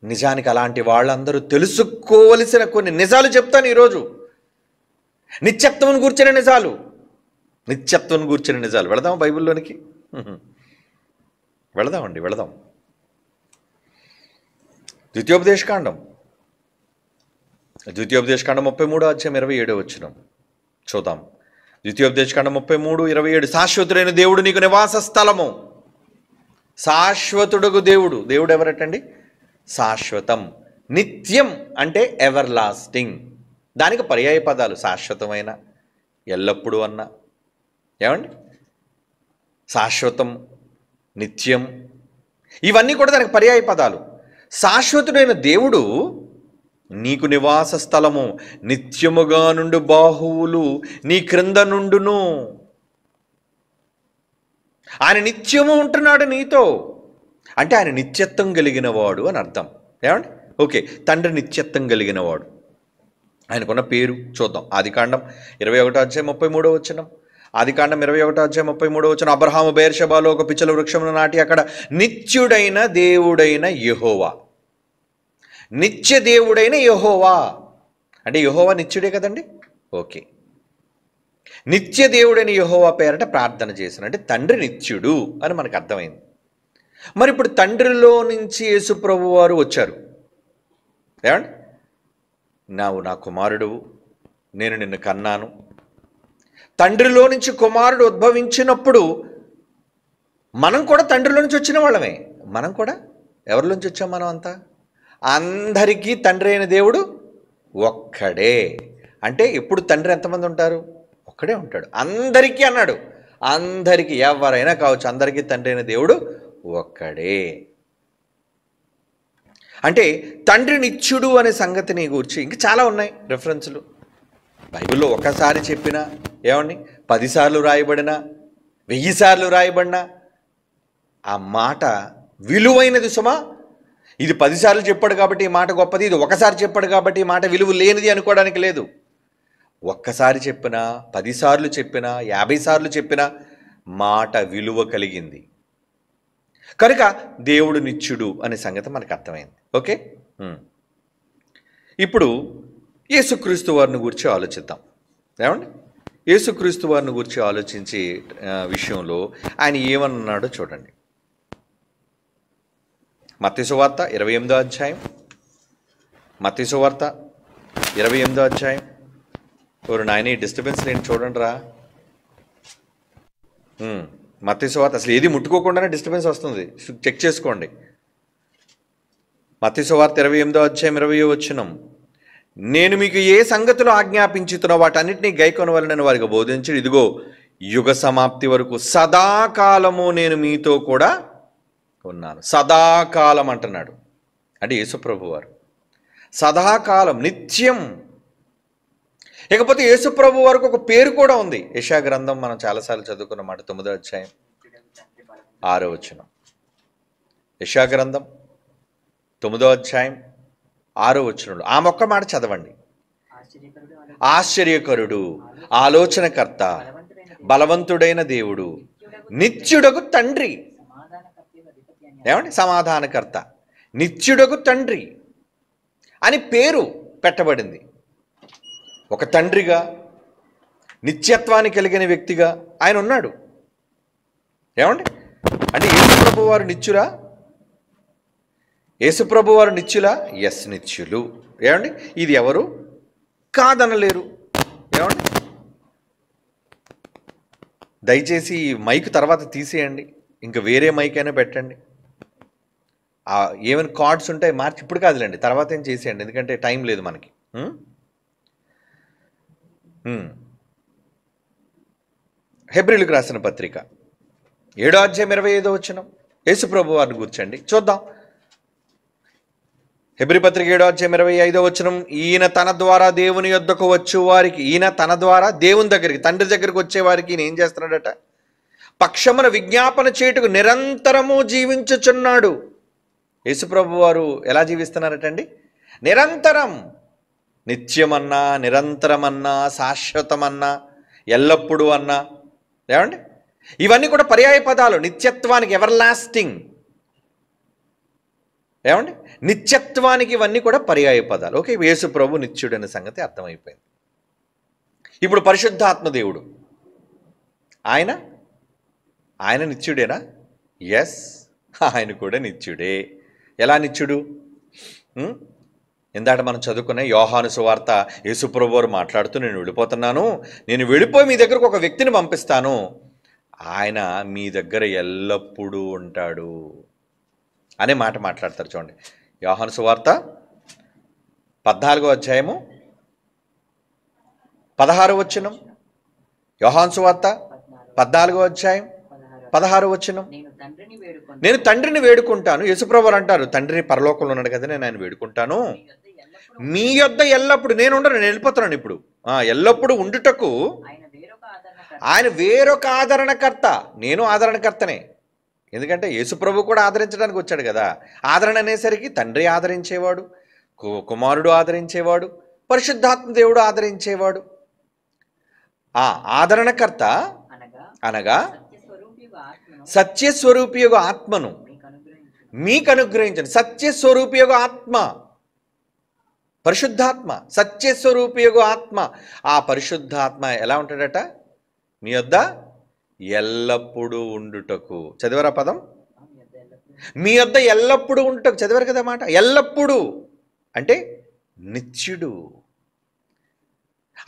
నిజానికి అలాంటి వాళ్ళందరూ తెలుసుకోవలసిన కొన్ని నిజాలు చెప్తాను ఈరోజు. నిత్యత్వం గూర్చిన నిజాలు, నిత్యత్వం గూర్చిన నిజాలు. వెళదాం బైబిల్లోనికి, వెళదాం. ద్వితీయోపదేశకాండం 33వ అధ్యాయం 27వ వచనం చూద్దాం. ద్వితీయోపదేశకాండం 33:27. శాశ్వతుడైన దేవుడు నీకు నివాస స్థలము. శాశ్వతుడుగు దేవుడు. దేవుడు ఎవరటండి? శాశ్వతం. నిత్యం అంటే ఎవర్ లాస్టింగ్. దానికి పర్యాయ పదాలు శాశ్వతమైన, ఎల్లప్పుడూ అన్న. ఏమండి, శాశ్వతం, నిత్యం, ఇవన్నీ కూడా దానికి పర్యాయ పదాలు. శాశ్వతుడైన దేవుడు నీకు నివాస స్థలము, నిత్యముగా నుండి బాహువులు నీ క్రింద నుండును. ఆయన నిత్యము ఉంటున్నాడు నీతో, అంటే ఆయన నిత్యత్వం కలిగిన వాడు అని అర్థం. ఏమండి, ఓకే, తండ్రి నిత్యత్వం కలిగిన వాడు. ఆయనకున్న పేరు చూద్దాం. ఆదికాండం 21వ అధ్యాయం 33వ వచనం. ఆదికాండం 21వ అధ్యాయం 33వ వచనం. అబ్రహాము బెయేర్షెబాలో ఒక పిచ్చల వృక్షమును నాటి అక్కడ నిత్యుడైన దేవుడైన యెహోవా. నిత్య దేవుడైన యెహోవా అంటే యెహోవా నిత్యుడే కదండి. ఓకే, నిత్య దేవుడైన యెహోవా పేరట ప్రార్థన చేసిన, అంటే తండ్రి నిత్యుడు అని మనకు అర్థమైంది. మరి ఇప్పుడు తండ్రిలో నుంచి యేసుప్రభు వారు వచ్చారు. ఏమండి, నావు నా కుమారుడు, నేను నిన్ను కన్నాను. తండ్రిలో నుంచి కుమారుడు ఉద్భవించినప్పుడు మనం కూడా తండ్రిలో నుంచి వచ్చిన వాళ్ళమే. మనం కూడా ఎవరిలోంచి వచ్చాం? మనం అంతా అందరికీ తండ్రి అయిన దేవుడు ఒక్కడే. అంటే ఎప్పుడు తండ్రి ఎంతమంది ఉంటారు? ఒక్కడే ఉంటాడు. అందరికీ అన్నాడు, అందరికీ, ఎవరైనా కావచ్చు, అందరికీ తండ్రి అయిన దేవుడు ఒక్కడే. అంటే తండ్రి నిత్యుడు అనే సంగతిని గురించి ఇంకా చాలా ఉన్నాయి రెఫరెన్సులు బైబిల్లో. ఒకసారి చెప్పినా, ఏమండి, 10 సార్లు రాయబడినా, 1000 సార్లు రాయబడినా ఆ మాట విలువైనది సుమా, ఇది 10 సార్లు చెప్పాడు కాబట్టి ఈ మాట గొప్పది, ఇది ఒకసారి చెప్పాడు కాబట్టి ఈ మాట విలువ లేనిది అనుకోవడానికి లేదు. ఒక్కసారి చెప్పినా, 10 సార్లు చెప్పినా, 50 సార్లు చెప్పినా మాట విలువ కలిగింది. కనుక దేవుడు నిత్యుడు అనే సంగతి మనకు అర్థమైంది. ఓకే, ఇప్పుడు యేసుక్రీస్తు వారిని గురించి ఆలోచిద్దాం. ఏమండి, యేసుక్రీస్తు వారిని గురించి ఆలోచించే విషయంలో ఆయన ఏమన్నాడో చూడండి. మత్తయి సువార్త 28వ అధ్యాయం, మత్తయి సువార్త 28వ అధ్యాయం. ఓరు నాయన, ఈ డిస్టర్బెన్స్ నేను చూడండి రా. మత్తయి సువార్త అసలు ఏది ముట్టుకోకుండానే డిస్టర్బెన్స్ వస్తుంది, చెక్ చేసుకోండి. మత్తయి సువార్త 28వ అధ్యాయం 20వ వచనం. నేను మీకు ఏ సంగతులు ఆజ్ఞాపించుతున్నా వాటన్నిటినీ గైకొనవలెనని వారికి బోధించి, ఇదిగో యుగ సమాప్తి వరకు సదాకాలము నేను మీతో కూడా ఉన్నాను. సదాకాలం అంటున్నాడు అంటే యేసుప్రభు వారు సదాకాలం, నిత్యం. ఇకపోతే యేసుప్రభు వారికి ఒక పేరు కూడా ఉంది. యెషయా గ్రంథం మనం చాలాసార్లు చదువుకున్న మాట, 9వ అధ్యాయం 6వ వచనం. యెషయా గ్రంథం 9వ అధ్యాయం 6వ వచనంలో ఆ మొక్క మాట చదవండి. ఆశ్చర్యకరుడు, ఆలోచనకర్త, బలవంతుడైన దేవుడు, నిత్యుడగు తండ్రి. ఏమండి, సమాధానకర్త, నిత్యుడగు తండ్రి అని పేరు పెట్టబడింది. ఒక తండ్రిగా, నిత్యత్వాన్ని కలిగిన వ్యక్తిగా ఆయన ఉన్నాడు. ఏమండి, అంటే యేసుప్రభు వారు నిత్యులా? యేసుప్రభు వారు నిత్యులా? ఎస్, నిత్యులు. ఏమండి, ఇది ఎవరు కాదనలేరు. ఏమండి, దయచేసి ఈ మైక్ తర్వాత తీసేయండి, ఇంకా వేరే మైక్ అయినా పెట్టండి. ఏమైనా కార్డ్స్ ఉంటాయి మార్చి, ఇప్పుడు కాదులేండి, తర్వాత ఏం చేసేయండి, ఎందుకంటే టైం లేదు మనకి. హెబ్రీలకు రాసిన పత్రిక 7వ అధ్యాయం 25వ వచనం. యేసుప్రభు వారిని కూర్చోండి, చూద్దాం. హెబ్రీ పత్రిక 7వ అధ్యాయం 25వ వచనం. ఈయన తన ద్వారా దేవుని యొద్దకు వచ్చు వారికి, ఈయన తన ద్వారా దేవుని దగ్గరికి, తండ్రి దగ్గరికి వచ్చే వారికి ఈయన ఏం చేస్తున్నాడట? పక్షమున విజ్ఞాపన చేయుటకు నిరంతరము జీవించుచున్నాడు. యేసుప్రభు వారు ఎలా జీవిస్తున్నారటండి? నిరంతరం. నిత్యమన్నా, నిరంతరమన్నా, శాశ్వతమన్నా, ఎల్లప్పుడూ అన్నా. ఏమండి, ఇవన్నీ కూడా పర్యాయ పదాలు నిత్యత్వానికి. Ever lasting. ఏమండి, నిత్యత్వానికి ఇవన్నీ కూడా పర్యాయ పదాలు. ఓకే, యేసు ప్రభు నిత్యుడు అనే సంగతి అర్థమైపోయింది. ఇప్పుడు పరిశుద్ధాత్మ దేవుడు, ఆయన నిత్యుడేనా? ఎస్, ఆయన కూడా నిత్యుడే. ఎలా నిత్యుడు? ఇందాక మనం చదువుకునే యోహాను సువార్త, యేసుప్రభు వారు మాట్లాడుతూ, నేను వెళ్ళిపోతున్నాను, నేను వెళ్ళిపోయి మీ దగ్గరకు ఒక వ్యక్తిని పంపిస్తాను, ఆయన మీ దగ్గర ఎల్లప్పుడూ ఉంటాడు అనే మాట మాట్లాడతారు. చూడండి, యోహాను సువార్త 14వ అధ్యాయము 16వ వచనం. యోహాను సువార్త 14వ అధ్యాయం 16వ వచనం. నేను తండ్రిని వేడుకుంటాను. యేసుప్రభు వారు అంటారు, తండ్రి పరలోకంలో ఉన్నాడు కదా, నేను ఆయన వేడుకుంటాను, మీ యొద్ద ఎల్లప్పుడు. నేను ఉండను, నేను వెళ్ళిపోతున్నాను ఇప్పుడు. ఎల్లప్పుడూ ఉండుటకు ఆయన వేరొక ఆదరణకర్త. నేను ఆదరణకర్తనే, ఎందుకంటే యేసుప్రభు కూడా ఆదరించడానికి వచ్చాడు కదా. ఆదరణ అనేసరికి తండ్రి ఆదరించేవాడు, కుమారుడు ఆదరించేవాడు, పరిశుద్ధాత్మ దేవుడు ఆదరించేవాడు. ఆదరణకర్త అనగా సత్యస్వరూపియగు ఆత్మను మీకు అనుగ్రహించండి. సత్యస్వరూపియగు ఆత్మ, పరిశుద్ధాత్మ, సత్యస్వరూపియగు ఆత్మ. ఆ పరిశుద్ధాత్మ ఎలా ఉంటాడట? మీ వద్ద ఎల్లప్పుడూ ఉండుటకు. చదివారా పదం? మీ వద్ద ఎల్లప్పుడూ ఉండుటకు. చదివారు కదా మాట. ఎల్లప్పుడూ అంటే నిత్యుడు,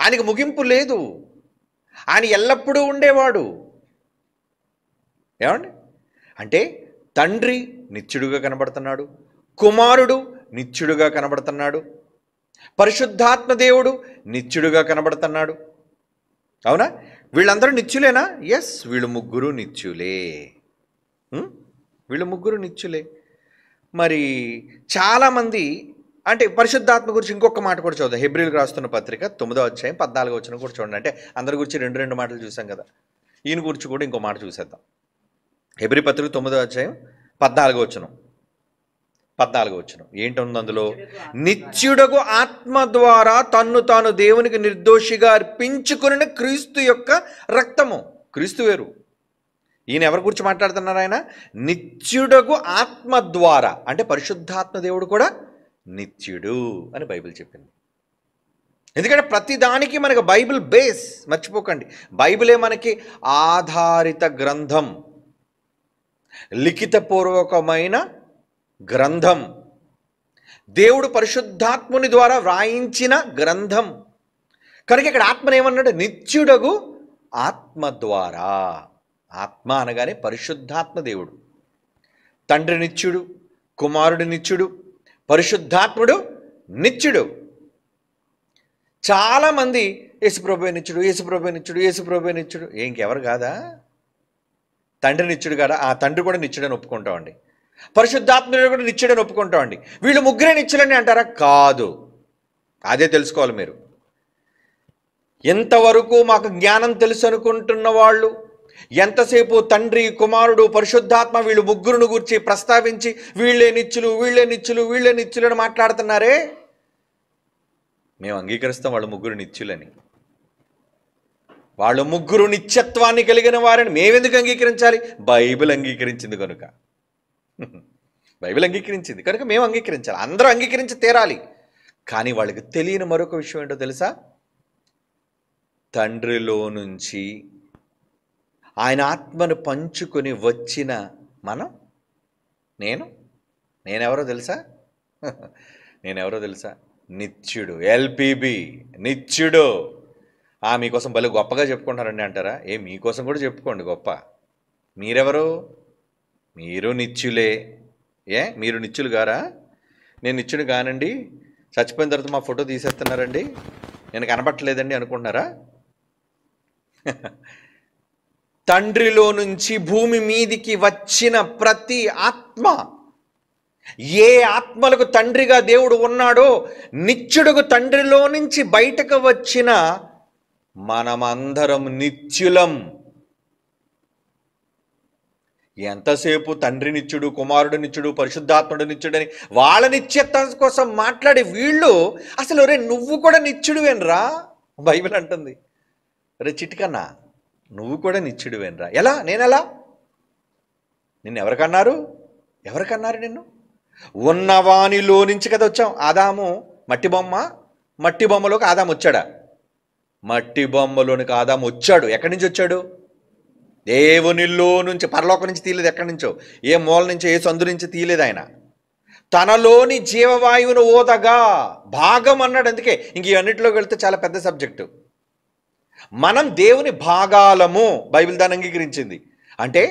ఆయనకు ముగింపు లేదు, ఆయన ఎల్లప్పుడూ ఉండేవాడు. ఏమండి, అంటే తండ్రి నిత్యుడుగా కనబడుతున్నాడు, కుమారుడు నిత్యుడుగా కనబడుతున్నాడు, పరిశుద్ధాత్మ దేవుడు నిత్యుడుగా కనబడుతున్నాడు. అవునా? వీళ్ళందరూ నిత్యులేనా? ఎస్, వీళ్ళు ముగ్గురు నిత్యులే. వీళ్ళు ముగ్గురు నిత్యులే. మరి చాలామంది అంటే పరిశుద్ధాత్మ గురించి ఇంకొక మాట కూడా చూద్దాం. హెబ్రీలకు రాస్తున్న పత్రిక 9వ అధ్యాయం 14వ వచనం కూడా చూడండి. అంటే అందరి గురించి రెండు మాటలు చూసాం కదా, ఈయన గురించి కూడా ఇంకో మాట చూసేద్దాం. హెబ్రీ పత్రిక 9వ అధ్యాయం 14వ వచనం. 14వ ఏంటుంది అందులో? నిత్యుడగు ఆత్మ ద్వారా తన్ను తాను దేవునికి నిర్దోషిగా అర్పించుకుని క్రీస్తు యొక్క రక్తము. క్రీస్తు వేరు, ఈయన ఎవరి గురించి మాట్లాడుతున్నారు? ఆయన నిత్యుడగు ఆత్మ ద్వారా, అంటే పరిశుద్ధాత్మ దేవుడు కూడా నిత్యుడు అని బైబిల్ చెప్పింది. ఎందుకంటే ప్రతి దానికి మనకు బైబిల్ బేస్, మర్చిపోకండి. బైబిలే మనకి ఆధారిత గ్రంథం, లిఖితపూర్వకమైన గ్రంథం, దేవుడు పరిశుద్ధాత్ముని ద్వారా వ్రాయించిన గ్రంథం. కనుక ఇక్కడ ఆత్మను ఏమన్నాడు? నిత్యుడగు ఆత్మ ద్వారా. ఆత్మ అనగానే పరిశుద్ధాత్మ దేవుడు. తండ్రి నిత్యుడు, కుమారుడు నిత్యుడు, పరిశుద్ధాత్ముడు నిత్యుడు. చాలామంది యేసుప్రభువే నిత్యుడు, యేసుప్రభువే నిత్యుడు, యేసుప్రభువే నిత్యుడు. ఇంకెవరు కాదా? తండ్రి నిత్యుడు కాదా? ఆ తండ్రి కూడా నిత్యుడని ఒప్పుకుంటామండి. పరిశుద్ధాత్ముడు కూడా నిత్యుడని ఒప్పుకుంటామండి. వీళ్ళు ముగ్గురే నిత్యులని అంటారా? కాదు. అదే తెలుసుకోవాలి మీరు. ఎంతవరకు మాకు జ్ఞానం తెలుసు అనుకుంటున్న వాళ్ళు ఎంతసేపు తండ్రి, కుమారుడు, పరిశుద్ధాత్మ వీళ్ళు ముగ్గురును గురించి ప్రస్తావించి వీళ్ళే నిత్యులు, వీళ్ళే నిత్యులు, వీళ్ళే నిత్యులు అని మాట్లాడుతున్నారే, మేము అంగీకరిస్తాం వాళ్ళు ముగ్గురు నిత్యులని. వాళ్ళు ముగ్గురు నిత్యత్వాన్ని కలిగిన వారని మేమెందుకు అంగీకరించాలి? బైబిల్ అంగీకరించింది కనుక. బైబిల్ అంగీకరించింది కనుక మేము అంగీకరించాలి. అందరూ అంగీకరించి తీరాలి. కానీ వాళ్ళకి తెలియని మరొక విషయం ఏంటో తెలుసా? తండ్రిలో నుంచి ఆయన ఆత్మను పంచుకొని వచ్చిన మనం, నేనెవరో తెలుసా? నేనెవరో తెలుసా? నిత్యుడు, ఎల్పిబి, నిత్యుడు. మీకోసం భలే గొప్పగా చెప్పుకుంటారండి అంటారా? మీకోసం కూడా చెప్పుకోండి గొప్ప. మీరెవరు? మీరు నిత్యులే. మీరు నిత్యులు గారా? నేను నిత్యుడు కానండి, చచ్చిపోయిన తర్వాత మా ఫోటో తీసేస్తున్నారండి, నేను కనపట్టలేదండి అనుకుంటున్నారా? తండ్రిలో నుంచి భూమి మీదికి వచ్చిన ప్రతి ఆత్మ, ఏ ఆత్మలకు తండ్రిగా దేవుడు ఉన్నాడో, నిత్యుడుకు తండ్రిలో నుంచి బయటకు వచ్చిన మనమందరం నిత్యులం. ఎంతసేపు తండ్రి నిత్యుడు, కుమారుడు నిత్యుడు, పరిశుద్ధాత్ముడు నిత్యుడని వాళ్ళ నిత్యత్వం కోసం మాట్లాడే వీళ్ళు అసలు రే నువ్వు కూడా నిత్యుడువేనరా బైబిల్ అంటుంది. రే చిటికన్నా, నువ్వు కూడా నిత్యుడువేనరా. ఎలా? నేనెలా? నిన్ను ఎవరికన్నారు? నిన్ను? ఉన్నవానిలో నుంచి కదా వచ్చాం. ఆదాము మట్టి బొమ్మ, మట్టి బొమ్మలోకి ఆదాము వచ్చాడా? మట్టి బొమ్మలోనికి ఆదాము వచ్చాడు. ఎక్కడి నుంచి వచ్చాడు? దేవునిలో నుంచి, పరలోకం నుంచి తీయలేదు. ఎక్కడి నుంచో, ఏ మూల నుంచో, ఏ సందు నుంచి తీయలేదు. ఆయన తనలోని జీవవాయువును ఓదగా భాగం అన్నాడు. అందుకే ఇంక ఇవన్నిటిలోకి వెళ్తే చాలా పెద్ద సబ్జెక్టు. మనం దేవుని భాగాలము, బైబిల్ దాన్ని అంగీకరించింది. అంటే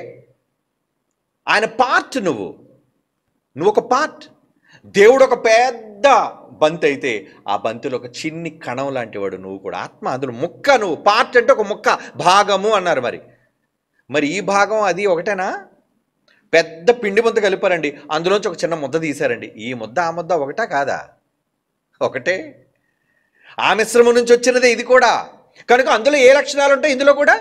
ఆయన పార్ట్, నువ్వు ఒక పార్ట్. దేవుడు ఒక పెద్ద బంతి అయితే ఆ బంతిలో ఒక చిన్ని కణం లాంటి వాడు నువ్వు కూడా. ఆత్మ అందులో ముక్క, నువ్వు పార్ట్ అంటే ఒక ముక్క, భాగము అన్నారు. మరి ఈ భాగం అది ఒకటేనా? పెద్ద పిండి ముద్ద కలిపారండి, అందులోంచి ఒక చిన్న ముద్ద తీశారండి. ఈ ముద్ద ఆ ముద్ద ఒకటా కాదా? ఒకటే. ఆ మిశ్రమం నుంచి వచ్చినదే ఇది కూడా. కనుక అందులో ఏ లక్షణాలు ఉంటాయి, ఇందులో కూడా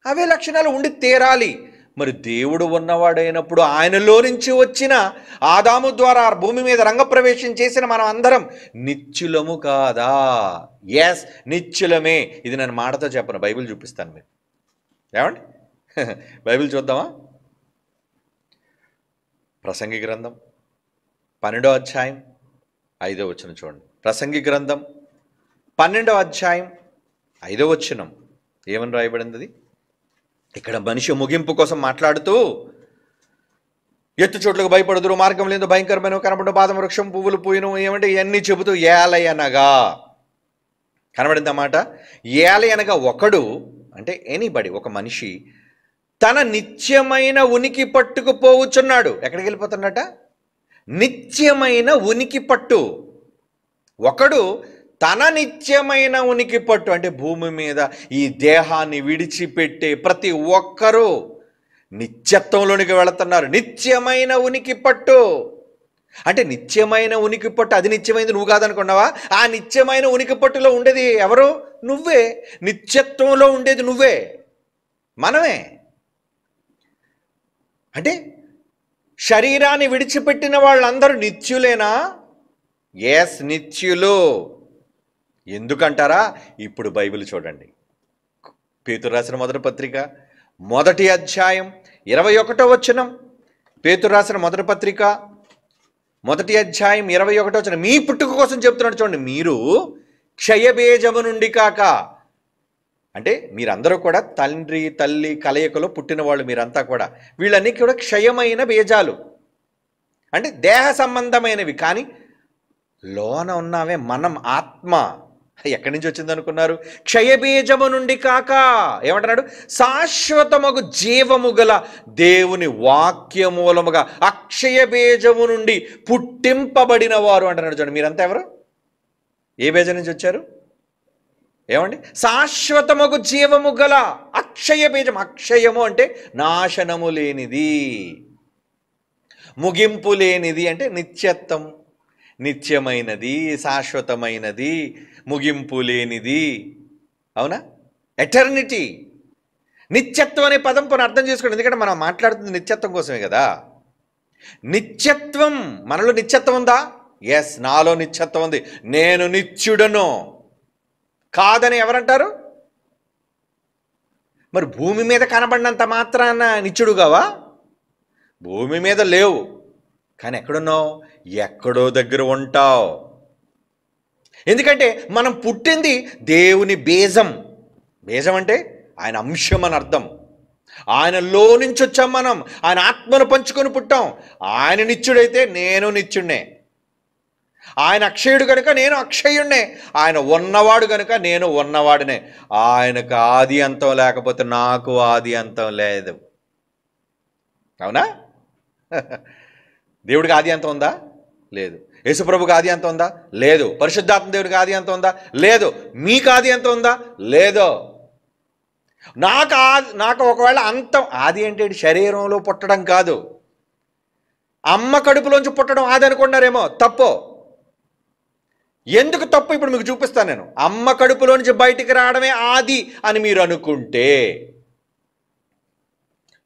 అవే లక్షణాలు ఉండి తీరాలి. మరి దేవుడు ఉన్నవాడైనప్పుడు ఆయనలో నుంచి వచ్చిన ఆదాము ద్వారా భూమి మీద రంగప్రవేశం చేసిన మనం అందరం నిత్యులము కాదా? ఎస్, నిత్యులమే. ఇది నేను మాటతో చెప్పను, బైబిల్ చూపిస్తాను మీరు. ఏమండి? బైబిల్ చూద్దామా? ప్రసంగి గ్రంథం 12వ అధ్యాయం 5వ వచనం చూడండి. ప్రసంగి గ్రంథం 12వ అధ్యాయం 5వ వచనం ఏమని రాయబడింది? ఇక్కడ మనిషి ముగింపు కోసం మాట్లాడుతూ, ఎత్తు చోట్లకు భయపడుదురు, మార్గం లేదు, భయంకరమైన కనబడు, బాదం వృక్షం, పువ్వులు పూయను, ఏమంటే ఇవన్నీ చెబుతూ ఏలయనగా కనబడింది అన్నమాట. ఏలయనగా ఒకడు అంటే ఎనీబడి, ఒక మనిషి తన నిత్యమైన ఉనికి పట్టుకుపోవచ్చున్నాడు. ఎక్కడికి వెళ్ళిపోతున్నట? నిత్యమైన ఉనికి పట్టు. ఒకడు తన నిత్యమైన ఉనికి పట్టు అంటే భూమి మీద ఈ దేహాన్ని విడిచిపెట్టే ప్రతి ఒక్కరూ నిత్యత్వంలోనికి వెళుతున్నారు. నిత్యమైన ఉనికి పట్టు అంటే నిత్యమైన ఉనికి పట్టు, అది నిత్యమైనది నువ్వు కాదనుకున్నావా? ఆ నిత్యమైన ఉనికి పట్టులో ఉండేది ఎవరు? నువ్వే. నిత్యత్వంలో ఉండేది నువ్వే, మనమే. అంటే శరీరాన్ని విడిచిపెట్టిన వాళ్ళందరూ నిత్యులేనా? ఎస్, నిత్యులు. ఎందుకంటారా? ఇప్పుడు బైబిల్ చూడండి. పేతురు రాసిన మొదటి పత్రిక 1వ అధ్యాయం 21వ వచనం. పేతురు రాసిన మొదటి పత్రిక 1వ అధ్యాయం 21వ వచనం. మీ పుట్టుక కోసం చెప్తున్నాడు చూడండి. మీరు క్షయబీజము నుండి కాక, అంటే మీరందరూ కూడా తండ్రి తల్లి కలయికలో పుట్టిన వాళ్ళు, మీరంతా కూడా. వీళ్ళన్నీ కూడా క్షయమైన బీజాలు, అంటే దేహ సంబంధమైనవి. కానీ లోన ఉన్నామే మనం, ఆత్మ ఎక్కడి నుంచి వచ్చింది అనుకున్నారు? క్షయబీజము నుండి కాక, ఏమంటున్నాడు? శాశ్వతమగు జీవము గల దేవుని వాక్యమూలముగా అక్షయ బీజము నుండి పుట్టింపబడిన వారు అంటున్నాడు చూడండి. మీరంతా ఎవరు? ఏ బీజం నుంచి వచ్చారు? ఏమండి? శాశ్వతమగు జీవము గల అక్షయ బీజం. అక్షయము అంటే నాశనము లేనిది, ముగింపు లేనిది, అంటే నిత్యత్వం, నిత్యమైనది, శాశ్వతమైనది, ముగింపు లేనిది. అవునా? ఎటర్నిటీ. నిత్యత్వం అనే పదం పని అర్థం చేసుకోండి. ఎందుకంటే మనం మాట్లాడుతుంది నిత్యత్వం కోసమే కదా. నిత్యత్వం, మనలో నిత్యత్వం ఉందా? ఎస్, నాలో నిత్యత్వం ఉంది. నేను నిత్యుడను కాదని ఎవరంటారు? మరి భూమి మీద కనబడినంత మాత్రాన నిత్యుడు కావా? భూమి మీద లేవు, కానీ ఎక్కడున్నావు? ఎక్కడో దగ్గర ఉంటావు. ఎందుకంటే మనం పుట్టింది దేవుని బీజం. బీజం అంటే ఆయన అంశం అని అర్థం. ఆయనలో నుంచి వచ్చాం మనం. ఆయన ఆత్మను పంచుకొని పుట్టాం. ఆయన నిత్యుడైతే నేను నిత్యుడినే. ఆయన అక్షయుడు కనుక నేను అక్షయుణ్ణే. ఆయన ఉన్నవాడు కనుక నేను ఉన్నవాడినే. ఆయనకు ఆది అంతం లేకపోతే నాకు ఆది అంతం లేదు. అవునా? దేవుడికి ఆది అంతం ఉందా? లేదు. యేసుప్రభుకి ఆది అంతం ఉందా? లేదు. పరిశుద్ధాత్మ దేవుడికి ఆది అంతం ఉందా? లేదు. మీకు ఆది అంతం ఉందా? లేదు. నాకు ఒకవేళ అంతం, ఆది అంటే శరీరంలో పుట్టడం కాదు, అమ్మ కడుపులోంచి పుట్టడం ఆది అనుకున్నారేమో. తప్పు. ఎందుకు తప్పు? ఇప్పుడు మీకు చూపిస్తాను నేను. అమ్మ కడుపులో నుంచి బయటికి రావడమే ఆది అని మీరు అనుకుంటే,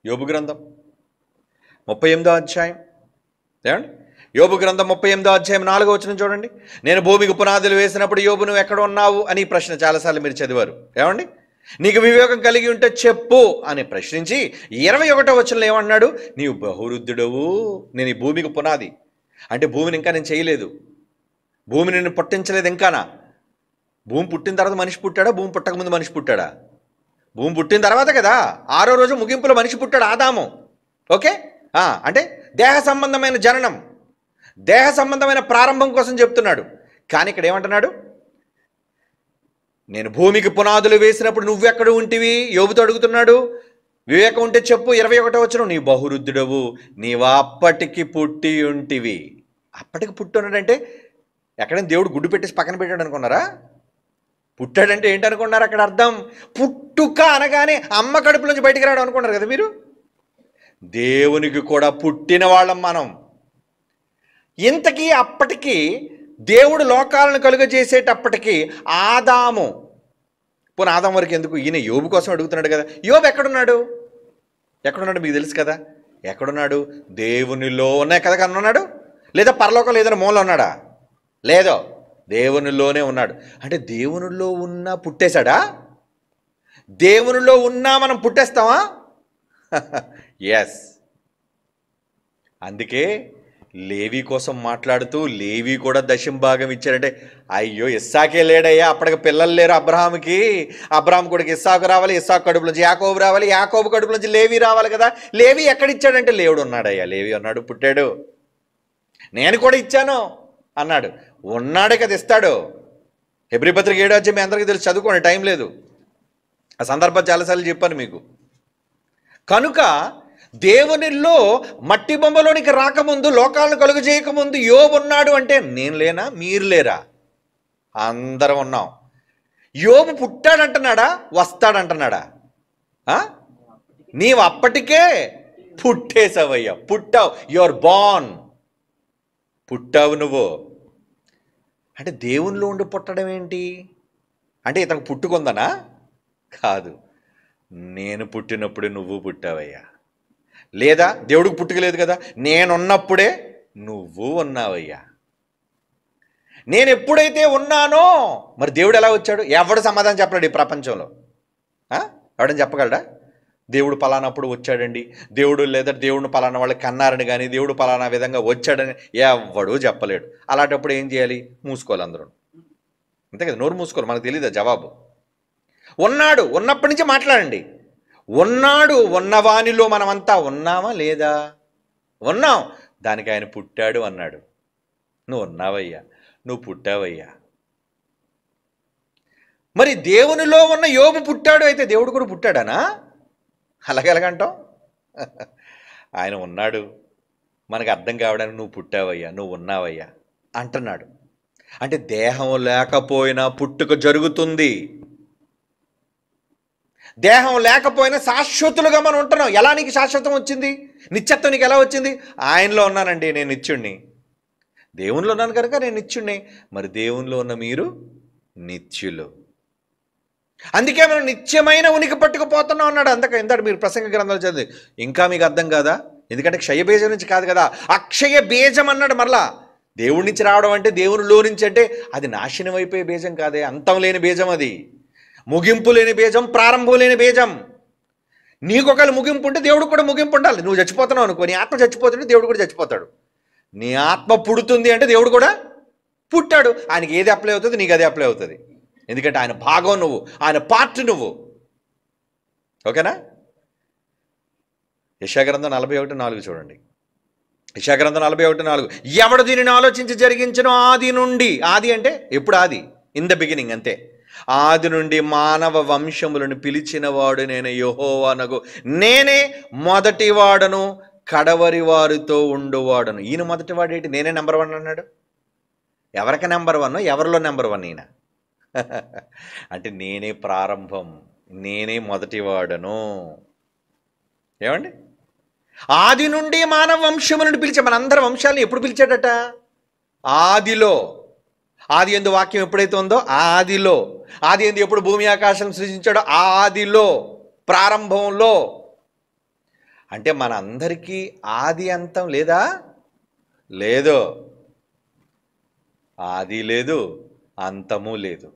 యోబు గ్రంథం 38వ అధ్యాయం, ఏమండి? యోబు గ్రంథం 38వ అధ్యాయం 4వ వచనం చూడండి. నేను భూమికి పునాదులు వేసినప్పుడు యోబు నువ్వు ఎక్కడ ఉన్నావు అని ప్రశ్న చాలాసార్లు మీరు చదివారు. ఏమండి? నీకు వివేకం కలిగి ఉంటే చెప్పు అని ప్రశ్నించి 21వ వచనంలో ఏమన్నాడు? నీవు బహువృద్ధుడవు. నేను ఈ భూమికి పునాది అంటే భూమిని ఇంకా నేను చేయలేదు, భూమిని నేను పుట్టించలేదు ఇంకానా. భూమి పుట్టిన తర్వాత మనిషి పుట్టాడా? భూమి పుట్టకముందు మనిషి పుట్టాడా? భూమి పుట్టిన తర్వాత కదా. 6వ రోజు ముగింపులో మనిషి పుట్టాడు, ఆదాము. ఓకే. అంటే దేహ సంబంధమైన జననం, దేహ సంబంధమైన ప్రారంభం కోసం చెప్తున్నాడు. కానీ ఇక్కడ ఏమంటున్నాడు? నేను భూమికి పునాదులు వేసినప్పుడు నువ్వెక్కడ ఉంటివి? యోబుతో అడుగుతున్నాడు. వివేకం ఉంటే చెప్పు. 21వ వచనం, నీ బహువృద్ధుడవు, నీవు అప్పటికి పుట్టి ఉంటివి. అప్పటికి పుట్టి ఉన్నాడంటే ఎక్కడైనా దేవుడు గుడ్డు పెట్టేసి పక్కన పెట్టాడు అనుకున్నారా? పుట్టాడంటే ఏంటనుకున్నారు అక్కడ అర్థం? పుట్టుక అనగానే అమ్మ కడుపు నుంచి బయటికి రావడం అనుకున్నారు కదా మీరు. దేవునికి కూడా పుట్టిన వాళ్ళం మనం. ఇంతకీ అప్పటికి దేవుడు లోకాలను కలుగజేసేటప్పటికి ఆదాము, పోనీ ఆదాము వరకు ఎందుకు, ఈయన యోబు కోసం అడుగుతున్నాడు కదా. యోబు ఎక్కడున్నాడు? ఎక్కడున్నాడు మీకు తెలుసు కదా. ఎక్కడున్నాడు? దేవునిలో ఉన్నాయి కదా కనున్నాడు. లేదా పరలోకంలో ఏదైనా మూల ఉన్నాడా? లేదో, దేవునిలోనే ఉన్నాడు. అంటే దేవునిలో ఉన్నా పుట్టేశాడా? దేవునిలో ఉన్నా మనం పుట్టేస్తామా? ఎస్. అందుకే లేవి కోసం మాట్లాడుతూ లేవి కూడా దశంభాగం ఇచ్చారంటే, అయ్యో ఇస్సాకే లేడయ్యా, అప్పటికి పిల్లలు లేరు అబ్రహాముకి. అబ్రహాం కొడుకు ఇస్సాకు రావాలి, ఇస్సాకు కడుపు నుంచి యాకోబు రావాలి, యాకోబు కడుపు నుంచి లేవి రావాలి కదా. లేవి ఎక్కడిచ్చాడంటే, లేవుడు ఉన్నాడయ్యా, లేవి ఉన్నాడు, పుట్టాడు, నేను కూడా ఇచ్చాను అన్నాడు. ఉన్నాడే కదా ఇస్తాడు. హెబ్రీ పత్రిక 7వ అధ్యాయం మీ అందరికీ తెలుసు, చదువుకోండి, టైం లేదు. ఆ సందర్భం చాలాసార్లు చెప్పాను మీకు. కనుక దేవునిలో మట్టి బొమ్మలోనికి రాకముందు, లోకాలను కలుగు చేయకముందు యోబు ఉన్నాడు అంటే నేను లేనా? మీరు లేరా? అందరం ఉన్నాం. యోబు పుట్టాడంటున్నాడా? వస్తాడంటున్నాడా? నీవు అప్పటికే పుట్టేసావయ్యా, పుట్టావు. Your born. పుట్టావు నువ్వు. అంటే దేవునిలో ఉండి పుట్టడం ఏంటి అంటే ఇతనికి పుట్టుకుందనా? కాదు. నేను పుట్టినప్పుడు నువ్వు పుట్టావయ్యా. లేదా దేవుడికి పుట్టుక లేదు కదా, నేనున్నప్పుడే నువ్వు ఉన్నావయ్యా. నేను ఎప్పుడైతే ఉన్నానో మరి దేవుడు ఎలా వచ్చాడు? ఎవడు సమాధానం చెప్పలేడు ఈ ప్రపంచంలో. ఎవడని చెప్పగలడా? దేవుడు పలానప్పుడు వచ్చాడండి, దేవుడు లేదా దేవుడిని పలానా వాళ్ళు కన్నారని కానీ దేవుడు పలానా విధంగా వచ్చాడని ఎవడూ చెప్పలేడు. అలాంటప్పుడు ఏం చేయాలి? మూసుకోవాలి అందరూ, అంతే కదా, నోరు మూసుకోవాలి. మనకు తెలియదా జవాబు? ఉన్నాడు, ఉన్నప్పటి నుంచి మాట్లాడండి. ఉన్నాడు, ఉన్నవానిలో మనమంతా ఉన్నామా లేదా? ఉన్నాం. దానికి ఆయన పుట్టాడు అన్నాడు. నువ్వు ఉన్నావయ్యా, నువ్వు పుట్టావయ్యా. మరి దేవునిలో ఉన్న యోబు పుట్టాడు, అయితే దేవుడు కూడా పుట్టాడనా? అలాగెలాగంటాం? ఆయన ఉన్నాడు, మనకు అర్థం కావడానికి నువ్వు పుట్టావయ్యా, నువ్వు ఉన్నావయ్యా అంటున్నాడు. అంటే దేహం లేకపోయినా పుట్టుక జరుగుతుంది. దేహం లేకపోయినా శాశ్వతులుగా మనం ఉంటున్నాం. ఎలా నీకు శాశ్వతం వచ్చింది? నిత్యత్వం నీకు ఎలా వచ్చింది? ఆయనలో ఉన్నానండి, నేను నిత్యుణ్ణి. దేవునిలో ఉన్నాను కనుక నేను నిత్యుణ్ణి. మరి దేవునిలో ఉన్న మీరు నిత్యులు. అందుకే మనం నిత్యమైన ఉనికి పట్టుకుపోతున్నాం అన్నాడు. ఇందాక మీరు ప్రసంగ గ్రంథాలు చదివి ఇంకా మీకు అర్థం కాదా? ఎందుకంటే క్షయ బీజం నుంచి కాదు కదా, అక్షయ బీజం అన్నాడు. మరలా దేవుడి నుంచి రావడం అంటే, దేవునిలో నుంచి అంటే అది నాశనం అయిపోయే బీజం కాదే, అంతం లేని బీజం. అది ముగింపు లేని బీజం, ప్రారంభం లేని బీజం. నీకు ఒకవేళ ముగింపు ఉంటే దేవుడికి కూడా ముగింపు ఉండాలి. నువ్వు చచ్చిపోతున్నావు అనుకో, నీ ఆత్మ చచ్చిపోతుంటే దేవుడు కూడా చచ్చిపోతాడు. నీ ఆత్మ పుడుతుంది అంటే దేవుడు కూడా పుట్టాడు. ఆయనకి ఏది అప్లై అవుతుంది, నీకు అదే అప్లై అవుతుంది. ఎందుకంటే ఆయన భాగం నువ్వు, ఆయన పార్ట్ నువ్వు. ఓకేనా? యెషయా గ్రంథం 41:4 చూడండి. యెషయా గ్రంథం 41:4, ఎవడు దీనిని ఆలోచించి జరిగించను ఆది నుండి. ఆది అంటే ఎప్పుడు? ఆది, ఇన్ ద బిగినింగ్, అంతే. ఆది నుండి మానవ వంశములను పిలిచిన వాడు నేను యెహోవానగు, నేనే మొదటివాడను, కడవరి వారితో ఉండువాడను. ఈయన మొదటివాడు ఏంటి? నేనే నెంబర్ 1 అన్నాడు. ఎవరికి నెంబర్ 1? ఎవరిలో నెంబర్ 1 ఈయన? అంటే నేనే ప్రారంభం, నేనే మొదటివాడను. ఏమండి? ఆది నుండి మానవ వంశములను పిలిచే, మనందరి వంశాలను ఎప్పుడు పిలిచాడట? ఆదిలో. ఆది యందు వాక్యం ఎప్పుడైతే ఉందో ఆదిలో. ఆది యందు ఎప్పుడు భూమి ఆకాశం సృజించాడో ఆదిలో, ప్రారంభంలో. అంటే మనందరికీ ఆది అంతం లేదా? లేదు. ఆది లేదు, అంతము లేదు.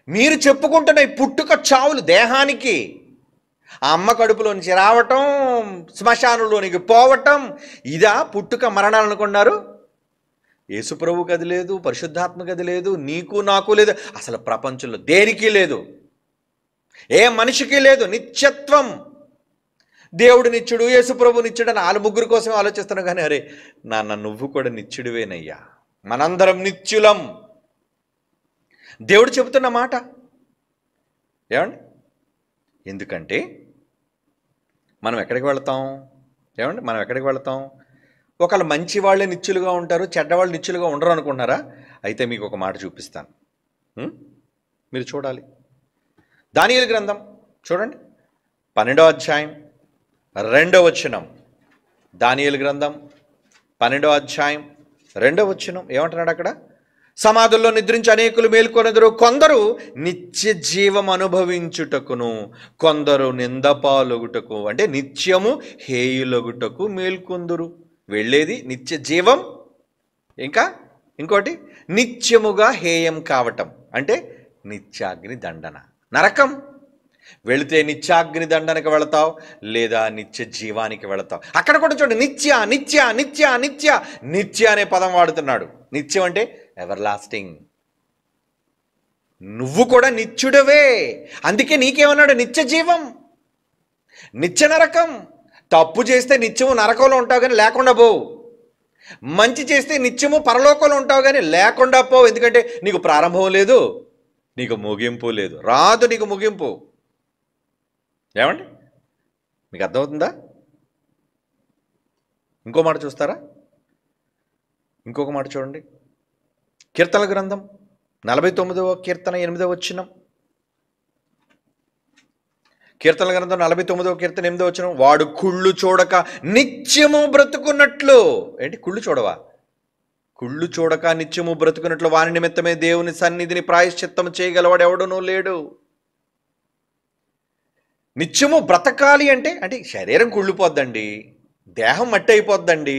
మీరు చెప్పుకుంటున్న ఈ పుట్టుక చావులు దేహానికి, ఆ అమ్మ కడుపులో నుంచి రావటం, శ్మశానంలోనికి పోవటం, ఇదా పుట్టుక మరణాలు అనుకున్నారు? యేసుప్రభుకి అది లేదు, పరిశుద్ధాత్మకి అది లేదు, నీకు నాకు లేదు, అసలు ప్రపంచంలో దేనికి లేదు, ఏ మనిషికి లేదు. నిత్యత్వం. దేవుడు నిత్యుడు, యేసుప్రభు నిత్యుడు అని వాళ్ళ ముగ్గురు కోసమే ఆలోచిస్తున్నావు. కానీ అరే నాన్న, నువ్వు కూడా నిత్యుడివేనయ్యా, మనందరం నిత్యులం. దేవుడు చెబుతున్న మాట. ఏమండి? ఎందుకంటే మనం ఎక్కడికి వెళతాం? ఏమండి? మనం ఎక్కడికి వెళతాం? ఒకళ్ళు మంచి వాళ్ళే నిత్యులుగా ఉంటారు, చెడ్డవాళ్ళు నిత్యులుగా ఉండరు అనుకుంటున్నారా? అయితే మీకు ఒక మాట చూపిస్తాను, మీరు చూడాలి. దానియేలు గ్రంథం చూడండి, 12వ అధ్యాయం 2వ వచనం. దానియేలు గ్రంథం 12వ అధ్యాయం 2వ వచనం ఏమంటున్నాడు అక్కడ? సమాధుల్లో నిద్రించి అనేకులు మేల్కొనెదరు, కొందరు నిత్య జీవం అనుభవించుటకును, కొందరు నిందపాలొగుటకు, అంటే నిత్యము హేయులొగుటకు మేల్కొందురు. వెళ్ళేది నిత్య జీవం, ఇంకా ఇంకోటి నిత్యముగా హేయం కావటం, అంటే నిత్యాగ్ని దండన, నరకం. వెళితే నిత్యాగ్ని దండనకి వెళతావు, లేదా నిత్య జీవానికి వెళతావు. అక్కడ కూడా చూడండి, నిత్య నిత్య నిత్య నిత్య నిత్య అనే పదం వాడుతున్నాడు. నిత్యం అంటే ఎవర్ లాస్టింగ్. నువ్వు కూడా నిత్యుడవే. అందుకే నీకేమన్నాడు? నిత్య జీవం, నిత్య నరకం. తప్పు చేస్తే నిత్యము నరకంలో ఉంటావు కానీ లేకుండా పోవు. మంచి చేస్తే నిత్యము పరలోకంలో ఉంటావు కానీ లేకుండా పోవు. ఎందుకంటే నీకు ప్రారంభం లేదు, నీకు ముగింపు లేదు. రాదు నీకు ముగింపు. ఏమండి? మీకు అర్థమవుతుందా? ఇంకో మాట చూస్తారా? ఇంకొక మాట చూడండి, కీర్తనల గ్రంథం 49వ కీర్తన 8వ వచనం. కీర్తనల గ్రంథం 49వ కీర్తన 8వ వచనం. వాడు కుళ్ళు చూడక నిత్యము బ్రతుకున్నట్లు. ఏంటి? కుళ్ళు చూడవా? కుళ్ళు చూడక నిత్యము బ్రతుకున్నట్లు వాని నిమిత్తమే దేవుని సన్నిధిని ప్రాయశ్చిత్తము చేయగలవాడు ఎవడునూ లేడు. నిత్యము బ్రతకాలి అంటే అంటే శరీరం కుళ్ళిపోద్దండి, దేహం మట్టి అయిపోద్దండి,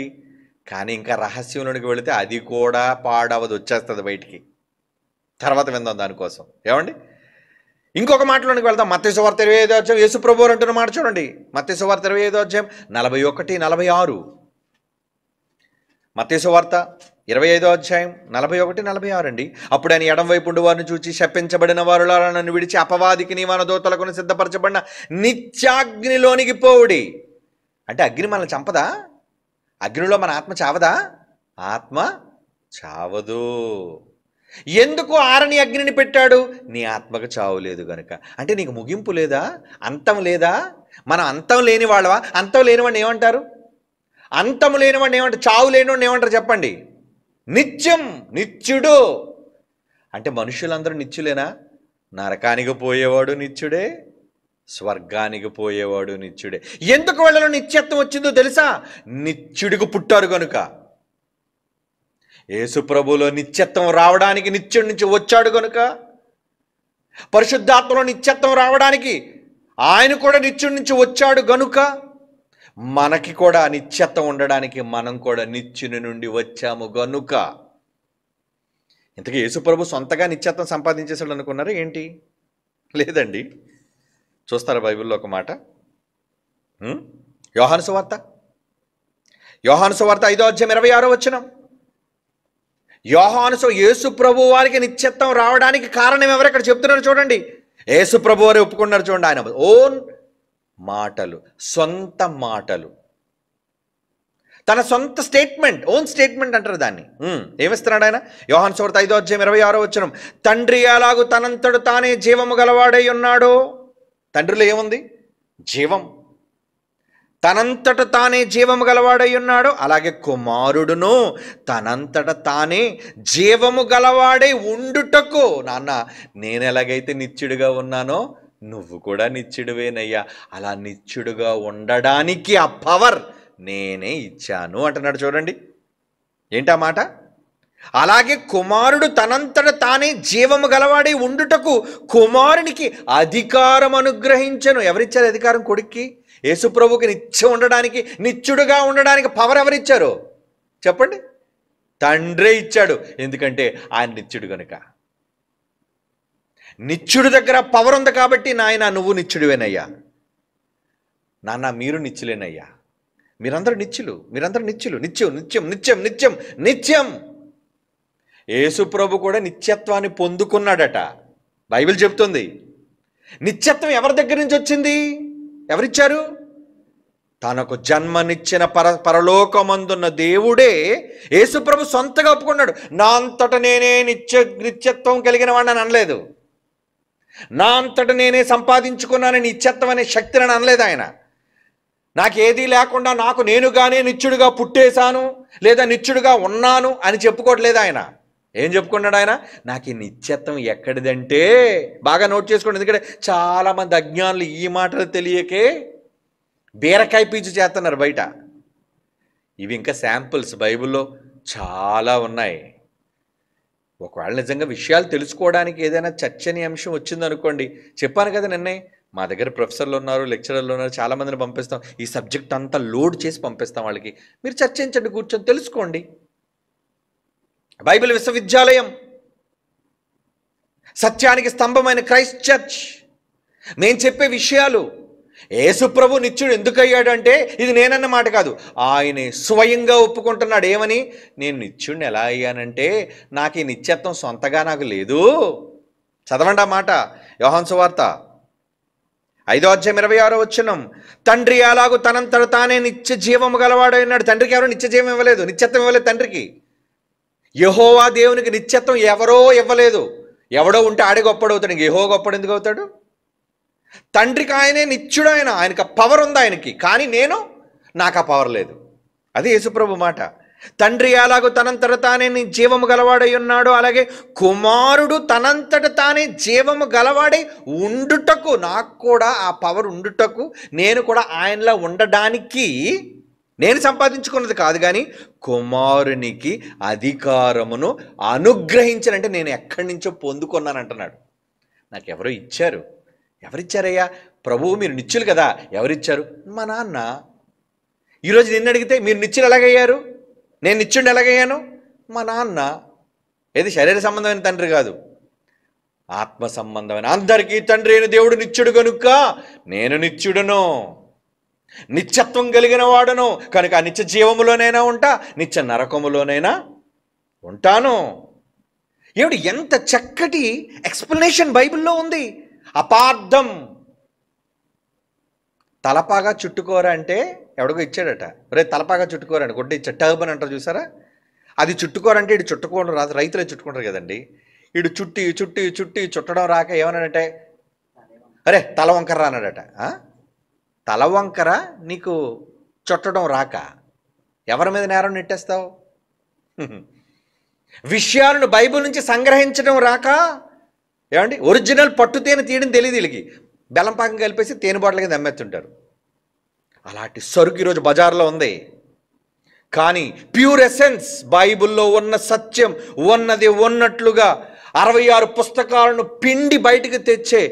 కానీ ఇంకా రహస్యంలోనికి వెళితే అది కూడా పాడవదు, వచ్చేస్తుంది బయటికి. తర్వాత విందాం దానికోసం. ఏమండి, ఇంకొక మాటలోనికి వెళ్దాం. మత్తయి సువార్త 25వ అధ్యాయం, యేసు ప్రభువు అంటున్న మాట చూడండి. మత్తయి సువార్త 25వ అధ్యాయం 41, 46. మత్తయి సువార్త 25వ అధ్యాయం 41, 46 అండి. అప్పుడు ఆయన ఎడం వైపు ఉండి వారిని చూచి, శపించబడిన వారులారా నన్ను విడిచి అపవాదికి నీవాన దూతలకు సిద్ధపరచబడిన నిత్యాగ్నిలోనికి పోవుడి. అంటే అగ్ని మనల్ని చంపదా? అగ్నిలో మన ఆత్మ చావదా? ఆత్మ చావదు. ఎందుకు ఆరని అగ్నిని పెట్టాడు? నీ ఆత్మకు చావు లేదు గనుక. అంటే నీకు ముగింపు లేదా? అంతం లేదా? మనం అంతం లేని వాళ్ళవా? అంతం లేనివాడిని ఏమంటారు? అంతం లేనివాడిని ఏమంటారు? చావు లేనివాడిని ఏమంటారు చెప్పండి? నిత్యం, నిత్యుడు. అంటే మనుషులందరూ నిత్యులేనా? నరకానికి పోయేవాడు నిత్యుడే, స్వర్గానికి పోయేవాడు నిత్యుడే. ఎందుకు వాళ్ళలో నిత్యత్వం వచ్చిందో తెలుసా? నిత్యుడికి పుట్టారు కనుక. యేసు ప్రభువులో నిత్యత్వం రావడానికి నిత్యుడి నుంచి వచ్చాడు కనుక, పరిశుద్ధాత్మలో నిత్యత్వం రావడానికి ఆయన కూడా నిత్యుడి నుంచి వచ్చాడు గనుక, మనకి కూడా నిత్యత్వం ఉండడానికి మనం కూడా నిత్యుని నుండి వచ్చాము గనుక. ఇంతకీ యేసు ప్రభు సొంతగా నిత్యత్వం సంపాదించేసాడు అనుకున్నారా ఏంటి? లేదండి. చూస్తారా బైబిల్లో ఒక మాట? యోహాను సువార్త 5వ అధ్యాయం 26వ వచనం. యేసు ప్రభు వారికి నిత్యత్వం రావడానికి కారణం ఎవరు ఇక్కడ చెప్తున్నారు చూడండి. యేసు ప్రభు వారు ఒప్పుకున్నారు చూడండి. ఆయన ఓన్ మాటలు, సొంత మాటలు, తన సొంత స్టేట్మెంట్, ఓన్ స్టేట్మెంట్ అంటారు దాన్ని. ఏమిస్తున్నాడు ఆయన? యోహాను సువార్త 5వ అధ్యాయం 26వ వచనం. తండ్రి ఎలాగూ తనంతడు తానే జీవము గలవాడై ఉన్నాడో. తండ్రిలో ఏముంది? జీవం. తనంతట తానే జీవము గలవాడై ఉన్నాడు, అలాగే కుమారుడును తనంతట తానే జీవము గలవాడై ఉండుటకు. నాన్న, నేను ఎలాగైతే నిత్యుడిగా ఉన్నానో నువ్వు కూడా నిత్యుడివేనయ్యా, అలా నిత్యుడిగా ఉండడానికి ఆ పవర్ నేనే ఇచ్చాను అంటున్నాడు చూడండి. ఏంటా మాట? అలాగే కుమారుడు తనంతట తానే జీవము గలవాడై ఉండుటకు కుమారునికి అధికారం అనుగ్రహించను. ఎవరిచ్చారు అధికారం? కొడుక్కి. యేసు ప్రభువుకి నిత్యం ఉండడానికి, నిత్యుడుగా ఉండడానికి పవర్ ఎవరిచ్చారు చెప్పండి? తండ్రే ఇచ్చాడు. ఎందుకంటే ఆయన నిత్యుడు కనుక. నిత్యుడి దగ్గర పవర్ ఉంది కాబట్టి, నాయన నువ్వు నిత్యుడివేనయ్యా, నాన్న మీరు నిత్యులేనయ్యా, మీరందరూ నిత్యులు, మీరందరూ నిత్యులు, నిత్యం నిత్యం నిత్యం నిత్యం నిత్యం. యేసు ప్రభు కూడా నిత్యత్వాన్ని పొందుకున్నాడట. బైబిల్ చెప్తుంది. నిత్యత్వం ఎవరి దగ్గర నుంచి వచ్చింది? ఎవరిచ్చారు? తనకు జన్మనిచ్చిన పరలోకమందున్న దేవుడే యేసు ప్రభు సొంతగా ఒప్పుకున్నాడు. నా అంతట నేనే నిత్యత్వం కలిగిన వాడిని అనలేదు. నా అంతట నేనే సంపాదించుకున్నానని నిత్యత్వం అనే శక్తిని అనలేదు ఆయన. నాకేదీ లేకుండా నాకు నేనుగానే నిత్యుడిగా పుట్టేశాను లేదా నిత్యుడిగా ఉన్నాను అని చెప్పుకోవట్లేదు ఆయన. ఏం చెప్పుకున్నాడు ఆయన? నాకు ఈ నిత్యత్వం ఎక్కడిదంటే, బాగా నోట్ చేసుకోండి, ఎందుకంటే చాలామంది అజ్ఞానులు ఈ మాటలు తెలియకే బీరకాయ పీచు చేస్తున్నారు బయట. ఇవి ఇంకా శాంపుల్స్, బైబిల్లో చాలా ఉన్నాయి. ఒకవేళ నిజంగా విషయాలు తెలుసుకోవడానికి ఏదైనా చర్చనీయాంశం వచ్చిందనుకోండి, చెప్పాను కదా నిన్నే, మా దగ్గర ప్రొఫెసర్లు ఉన్నారు, లెక్చరర్లు ఉన్నారు, చాలామందిని పంపిస్తాం. ఈ సబ్జెక్ట్ అంతా లోడ్ చేసి పంపిస్తాం వాళ్ళకి. మీరు చర్చించండి, కూర్చొని తెలుసుకోండి. బైబిల్ విశ్వవిద్యాలయం, సత్యానికి స్తంభమైన క్రైస్ట్ చర్చ్, నేను చెప్పే విషయాలు. యేసు ప్రభు నిత్యుడు ఎందుకు అయ్యాడంటే, ఇది నేనన్న మాట కాదు, ఆయనే స్వయంగా ఒప్పుకుంటున్నాడు. ఏమని? నేను నిత్యుడిని ఎలా అయ్యానంటే, నాకు ఈ నిత్యత్వం సొంతగా నాకు లేదు. చదవండి ఆ మాట. యోహాను సువార్త 5వ అధ్యాయం 26వ వచనం. తండ్రి అలాగూ తనంతట తానే నిత్య జీవము గలవాడై ఉన్నాడు. తండ్రికి ఎవరు నిత్య జీవం ఇవ్వలేదు, నిత్యత్వం ఇవ్వలేదు తండ్రికి. యెహోవా దేవునికి నిత్యత్వం ఎవరో ఇవ్వలేదు. ఎవడో ఉంటే ఆడే గొప్పడవుతాడు, ఇంక యెహోవా గొప్పడు ఎందుకు అవుతాడు? తండ్రికి ఆయనే నిత్యుడు, ఆయనకు పవర్ ఉంది ఆయనకి, కానీ నాకు ఆ పవర్ లేదు. అది యేసుప్రభు మాట. తండ్రి ఎలాగో తనంతట తానే జీవము గలవాడై ఉన్నాడు, అలాగే కుమారుడు తనంతట తానే జీవము గలవాడై ఉండుటకు, నాకు కూడా ఆ పవర్ ఉండుటకు, నేను కూడా ఆయనలా ఉండడానికి నేను సంపాదించుకున్నది కాదు, కానీ కుమారునికి అధికారమును అనుగ్రహించానంటే నేను ఎక్కడి నుంచో పొందుకున్నాను అంటున్నాడు. నాకు ఎవరో ఇచ్చారు. ఎవరిచ్చారయ్యా? ప్రభువు మీరు నిత్యులు కదా, ఎవరిచ్చారు? మా నాన్న. ఈరోజు నిన్ను అడిగితే మీరు నిత్యులు ఎలాగయ్యారు, నేను నిత్యుడిని ఎలాగయ్యాను? మా నాన్న. ఏది శరీర సంబంధమైన తండ్రి కాదు, ఆత్మ సంబంధమైన. అందరికీ తండ్రి అయిన దేవుడు నిత్యుడు కనుక నేను నిత్యుడను, నిత్యత్వం కలిగిన వాడును కనుక నిత్య జీవములోనైనా ఉంటా, నిత్య నరకములోనైనా ఉంటాను. ఏమిటి ఎంత చక్కటి ఎక్స్ప్లెనేషన్ బైబిల్లో ఉంది. అపార్థం. తలపాగా చుట్టుకోరా అంటే ఎవడికో ఇచ్చాడట, రే తలపాగా చుట్టుకోరా అని, గుడ్డ ఇచ్చా, టర్బన్ అంటారు చూసారా, అది చుట్టుకోరంటే ఇటు చుట్టుకోవడం రాదు, రైతులే చుట్టుకుంటారు కదండి. ఇటు చుట్టి చుట్టి చుట్టి చుట్టడం రాక ఏమన్నాడంటే, అరే తల వంకర అన్నాడట. తల వంకర నీకు చుట్టడం రాక ఎవరి మీద నేరం నెట్టేస్తావు? విషయాలను బైబిల్ నుంచి సంగ్రహించడం రాక, ఏమండి ఒరిజినల్ పట్టు తేనె తీయడం తెలియదు వీళ్ళకి, బెల్లం పాకం కలిపేసి తేనె బాటలకి దమ్మేస్తుంటారు. అలాంటి సరుకు ఈరోజు బజార్లో ఉంది. కానీ ప్యూర్ ఎసెన్స్ బైబిల్లో ఉన్న సత్యం ఉన్నది ఉన్నట్లుగా 66 పుస్తకాలను పిండి బయటికి తెచ్చే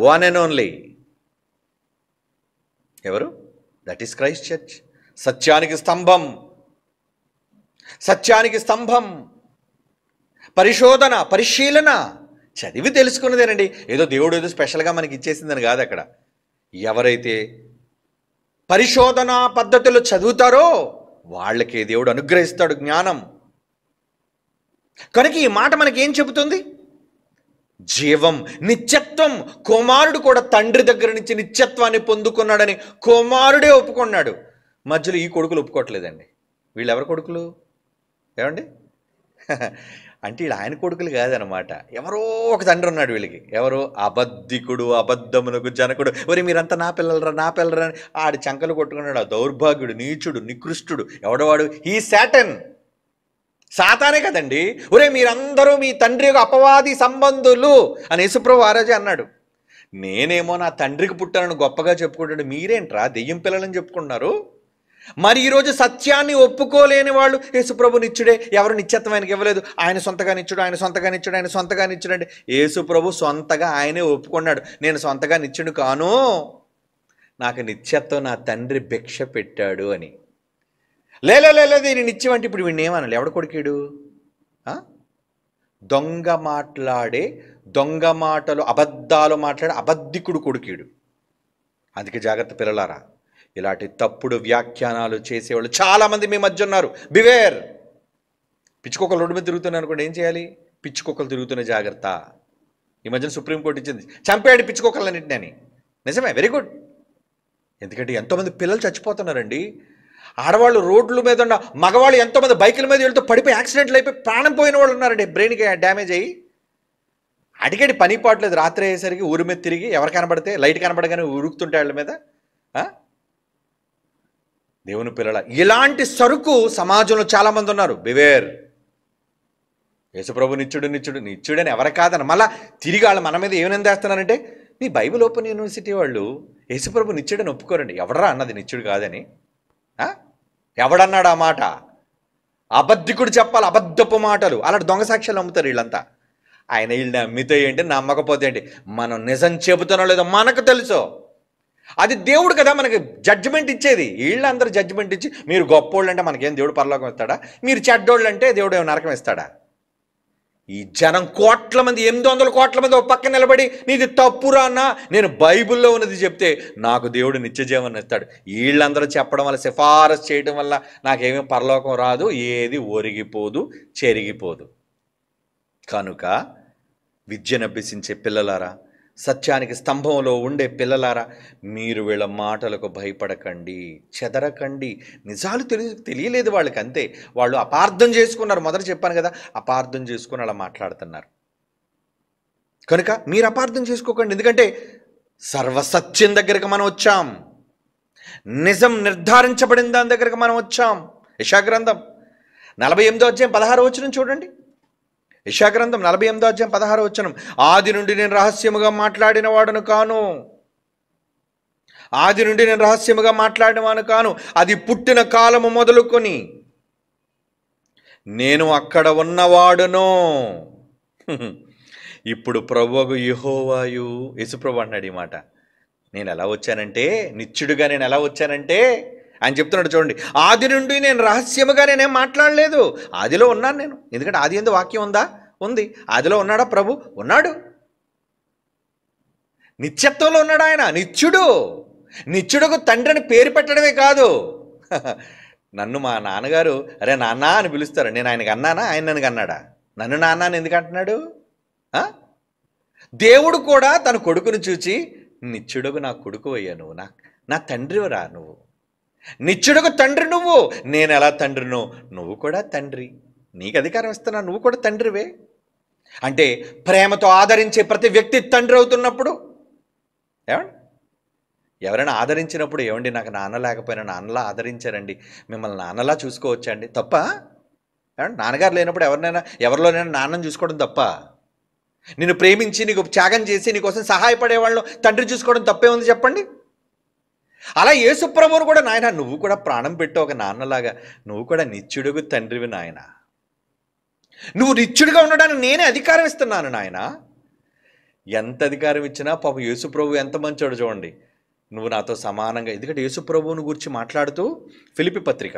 వన్ అండ్ ఓన్లీ ఎవరు? That is Christ church. సత్యానికి స్తంభం, సత్యానికి స్తంభం. పరిశోధన, పరిశీలన, చదివి తెలుసుకున్నదేనండి. ఏదో దేవుడు ఏదో స్పెషల్గా మనకి ఇచ్చేసిందని కాదు. అక్కడ ఎవరైతే పరిశోధన పద్ధతులు చదువుతారో వాళ్ళకే దేవుడు అనుగ్రహిస్తాడు జ్ఞానం. కనుక ఈ మాట మనకేం చెబుతుంది? జీవం, నిత్యత్వం. కుమారుడు కూడా తండ్రి దగ్గర నుంచి నిత్యత్వాన్ని పొందుకున్నాడని కుమారుడే ఒప్పుకున్నాడు. మధ్యలో ఈ కొడుకులు ఒప్పుకోవట్లేదండి. వీళ్ళు ఎవరి కొడుకులు ఏమండి? అంటే వీళ్ళు ఆయన కొడుకులు కాదనమాట. ఎవరో ఒక తండ్రి ఉన్నాడు వీళ్ళకి. ఎవరో అబద్ధికుడు, అబద్ధమునకు జనకుడు. ఒరే మీరంతా నా పిల్లలరా, నా పిల్లరా అని ఆడి చంకలు కొట్టుకున్నాడు. ఆ దౌర్భాగ్యుడు, నీచుడు, నికృష్టుడు ఎవడవాడు? ఈ శాటన్, సాతానే కదండి. ఒరే మీరందరూ మీ తండ్రి యొక్క అపవాది సంబంధులు అని యేసుప్రభు ఆ రోజే అన్నాడు. నేనేమో నా తండ్రికి పుట్టానని గొప్పగా చెప్పుకుంటాడు, మీరేంట్రా దెయ్యం పిల్లలని చెప్పుకుంటున్నారు? మరి ఈరోజు సత్యాన్ని ఒప్పుకోలేని వాళ్ళు యేసుప్రభు నిత్యుడే, ఎవరు నిత్యత్వం ఆయనకి ఇవ్వలేదు, ఆయన సొంతగా నిత్యుడు, ఆయన సొంతగా నిత్యుడు, ఆయన సొంతగా నిత్యుడు అంటే యేసుప్రభు సొంతగా ఆయనే ఒప్పుకున్నాడు. నేను సొంతగా నిత్యుడు కాను, నాకు నిత్యత్వం నా తండ్రి భిక్ష పెట్టాడు అని. లేదు నేను నిత్యం అంటే ఇప్పుడు వీడిని ఏమనాలి? ఎవడ కొడుకేడు? దొంగ మాట్లాడే, దొంగ మాటలు, అబద్ధాలు మాట్లాడే అబద్ధికుడు కొడుకీడు. అందుకే జాగ్రత్త పిల్లలారా, ఇలాంటి తప్పుడు వ్యాఖ్యానాలు చేసేవాళ్ళు చాలామంది మీ మధ్య ఉన్నారు. బివేర్. పిచ్చుకొక్కలు రోడ్డు మీద తిరుగుతున్నాయి అనుకోండి, ఏం చేయాలి? పిచ్చుకొక్కలు తిరుగుతున్న జాగ్రత్త. ఈ మధ్యన సుప్రీంకోర్టు ఇచ్చింది, చంపేయండి పిచ్చుకొక్కలన్నింటినీ అని. నిజమే, వెరీ గుడ్. ఎందుకంటే ఎంతోమంది పిల్లలు చచ్చిపోతున్నారండి. ఆడవాళ్ళు రోడ్ల మీద ఉన్న, మగవాళ్ళు ఎంతోమంది బైకుల మీద వెళ్తూ పడిపోయి యాక్సిడెంట్లు అయిపోయి ప్రాణం పోయిన వాళ్ళు ఉన్నారండి, బ్రెయిన్కి డ్యామేజ్ అయ్యి. అడిగడి పని పాటలేదు, రాత్రి అయ్యేసరికి ఊరి మీద తిరిగి ఎవరు కనబడితే లైట్ కనబడగానే ఉరుకుతుంటే వాళ్ళ మీద. దేవుని పిల్లల, ఇలాంటి సరుకు సమాజంలో చాలామంది ఉన్నారు. బివేర్. యేసుప్రభు నిత్యుడు నిత్యుడు నిత్యుడని ఎవరు కాదని మళ్ళీ తిరిగి వాళ్ళు మన మీద ఏమైనా చేస్తున్నారంటే, మీ బైబిల్ ఓపెన్ యూనివర్సిటీ వాళ్ళు యేసుప్రభు నిత్యుడని ఒప్పుకోరండి. ఎవడరా అన్నది నిత్యుడు కాదని? ఎవడన్నాడు ఆ మాట? అబద్ధికుడు చెప్పాలి అబద్ధపు మాటలు. అలాంటి దొంగ సాక్ష్యాలు అమ్ముతారు వీళ్ళంతా. ఆయన వీళ్ళని నమ్మితే ఏంటి, నమ్మకపోతే ఏంటి? మనం నిజం చెబుతానో లేదో మనకు తెలుసు. అది దేవుడు కదా మనకి జడ్జిమెంట్ ఇచ్చేది. వీళ్ళందరూ జడ్జిమెంట్ ఇచ్చి మీరు గొప్పోళ్ళు అంటే మనకేం దేవుడు పరలోకం ఇస్తాడా? మీరు చెడ్డోళ్ళు అంటే దేవుడు ఏమో నరకం ఇస్తాడా? ఈ జనం కోట్ల మంది, 800 కోట్ల మంది ఒక పక్క నిలబడి నీది తప్పురా అన్నా నేను బైబిల్లో ఉన్నది చెప్తే నాకు దేవుడు నిత్యజీవనం ఇస్తాడు. వీళ్ళందరూ చెప్పడం వల్ల, సిఫారసు చేయడం వల్ల నాకేమీ పరలోకం రాదు, ఏది ఒరిగిపోదు, చెరిగిపోదు. కనుక విద్యను అభ్యసించే పిల్లలారా, సత్యానికి స్తంభంలో ఉండే పిల్లలారా, మీరు వీళ్ళ మాటలకు భయపడకండి, చెదరకండి. నిజాలు తెలియలేదు వాళ్ళకి, అంతే. వాళ్ళు అపార్థం చేసుకున్నారు. మొదట చెప్పాను కదా, అపార్థం చేసుకుని అలా మాట్లాడుతున్నారు. కనుక మీరు అపార్థం చేసుకోకండి. ఎందుకంటే సర్వసత్యం దగ్గరికి మనం వచ్చాం, నిజం నిర్ధారించబడిన దాని దగ్గరికి మనం వచ్చాం. యెషయా గ్రంథం 48వ అధ్యాయం 16వ వచనం చూడండి. యెషయా గ్రంథం 48వ అధ్యాయం 16వ వచనం. ఆది నుండి నేను రహస్యముగా మాట్లాడిన వాడును కాను, ఆది నుండి నేను రహస్యముగా మాట్లాడిన వాడు కాను, అది పుట్టిన కాలము మొదలుకొని నేను అక్కడ ఉన్నవాడును. ఇప్పుడు ప్రభువు యెహోవాయు, యేసుప్రభు అన్నాడు ఈ మాట, నేను ఎలా వచ్చానంటే, నిత్యుడిగా నేను ఎలా వచ్చానంటే ఆయన చెప్తున్నాడు చూడండి, ఆది నుండి నేను రహస్యముగా నేనేం మాట్లాడలేదు, ఆదిలో ఉన్నాను నేను. ఎందుకంటే ఆది యందు వాక్యం ఉందా? ఉంది. ఆదిలో ఉన్నాడా ప్రభు? ఉన్నాడు. నిత్యత్వంలో ఉన్నాడు ఆయన, నిత్యుడు. నిత్యుడుకు తండ్రిని పేరు పెట్టడమే కాదు, నన్ను మా నాన్నగారు అరే నాన్న అని పిలుస్తారు. నేను ఆయనకి అన్నానా? ఆయన నన్ను అన్నాడా? నన్ను నాన్న అని ఎందుకు అంటున్నాడు? దేవుడు కూడా తన కొడుకును చూచి, నిత్యుడుకు నా కొడుకు అయ్యా నువ్వు, నా తండ్రివరా నువ్వు, నిత్యుడుకు తండ్రి నువ్వు. నేను ఎలా తండ్రినో నువ్వు కూడా తండ్రి, నీకు అధికారం ఇస్తున్నా, నువ్వు కూడా తండ్రివే. అంటే ప్రేమతో ఆదరించే ప్రతి వ్యక్తి తండ్రి అవుతున్నప్పుడు, ఏమండి ఎవరైనా ఆదరించినప్పుడు, ఏమండి నాకు నాన్న లేకపోయినా నాన్నలా ఆదరించారండి, మిమ్మల్ని నాన్నలా చూసుకోవచ్చండి, తప్ప? ఏమండి నాన్నగారు లేనప్పుడు ఎవరిలోనైనా నాన్నని చూసుకోవడం తప్ప? నిన్ను ప్రేమించి నీకు త్యాగం చేసి నీకోసం సహాయపడేవాళ్ళు తండ్రి చూసుకోవడం తప్పే ఉంది చెప్పండి? అలా యేసుప్రభువును కూడా, నాయన నువ్వు కూడా ప్రాణం పెట్టు ఒక నాన్నలాగా, నువ్వు కూడా నిత్యుడుగు తండ్రివి నాయన, నువ్వు నిత్యుడిగా ఉండడానికి నేనే అధికారం ఇస్తున్నాను నాయన. ఎంత అధికారం ఇచ్చినా పాపం యేసుప్రభు ఎంత మంచోడు చూడండి, నువ్వు నాతో సమానంగా. ఎందుకంటే యేసుప్రభువుని గురించి మాట్లాడుతూ ఫిలిప్పీ పత్రిక,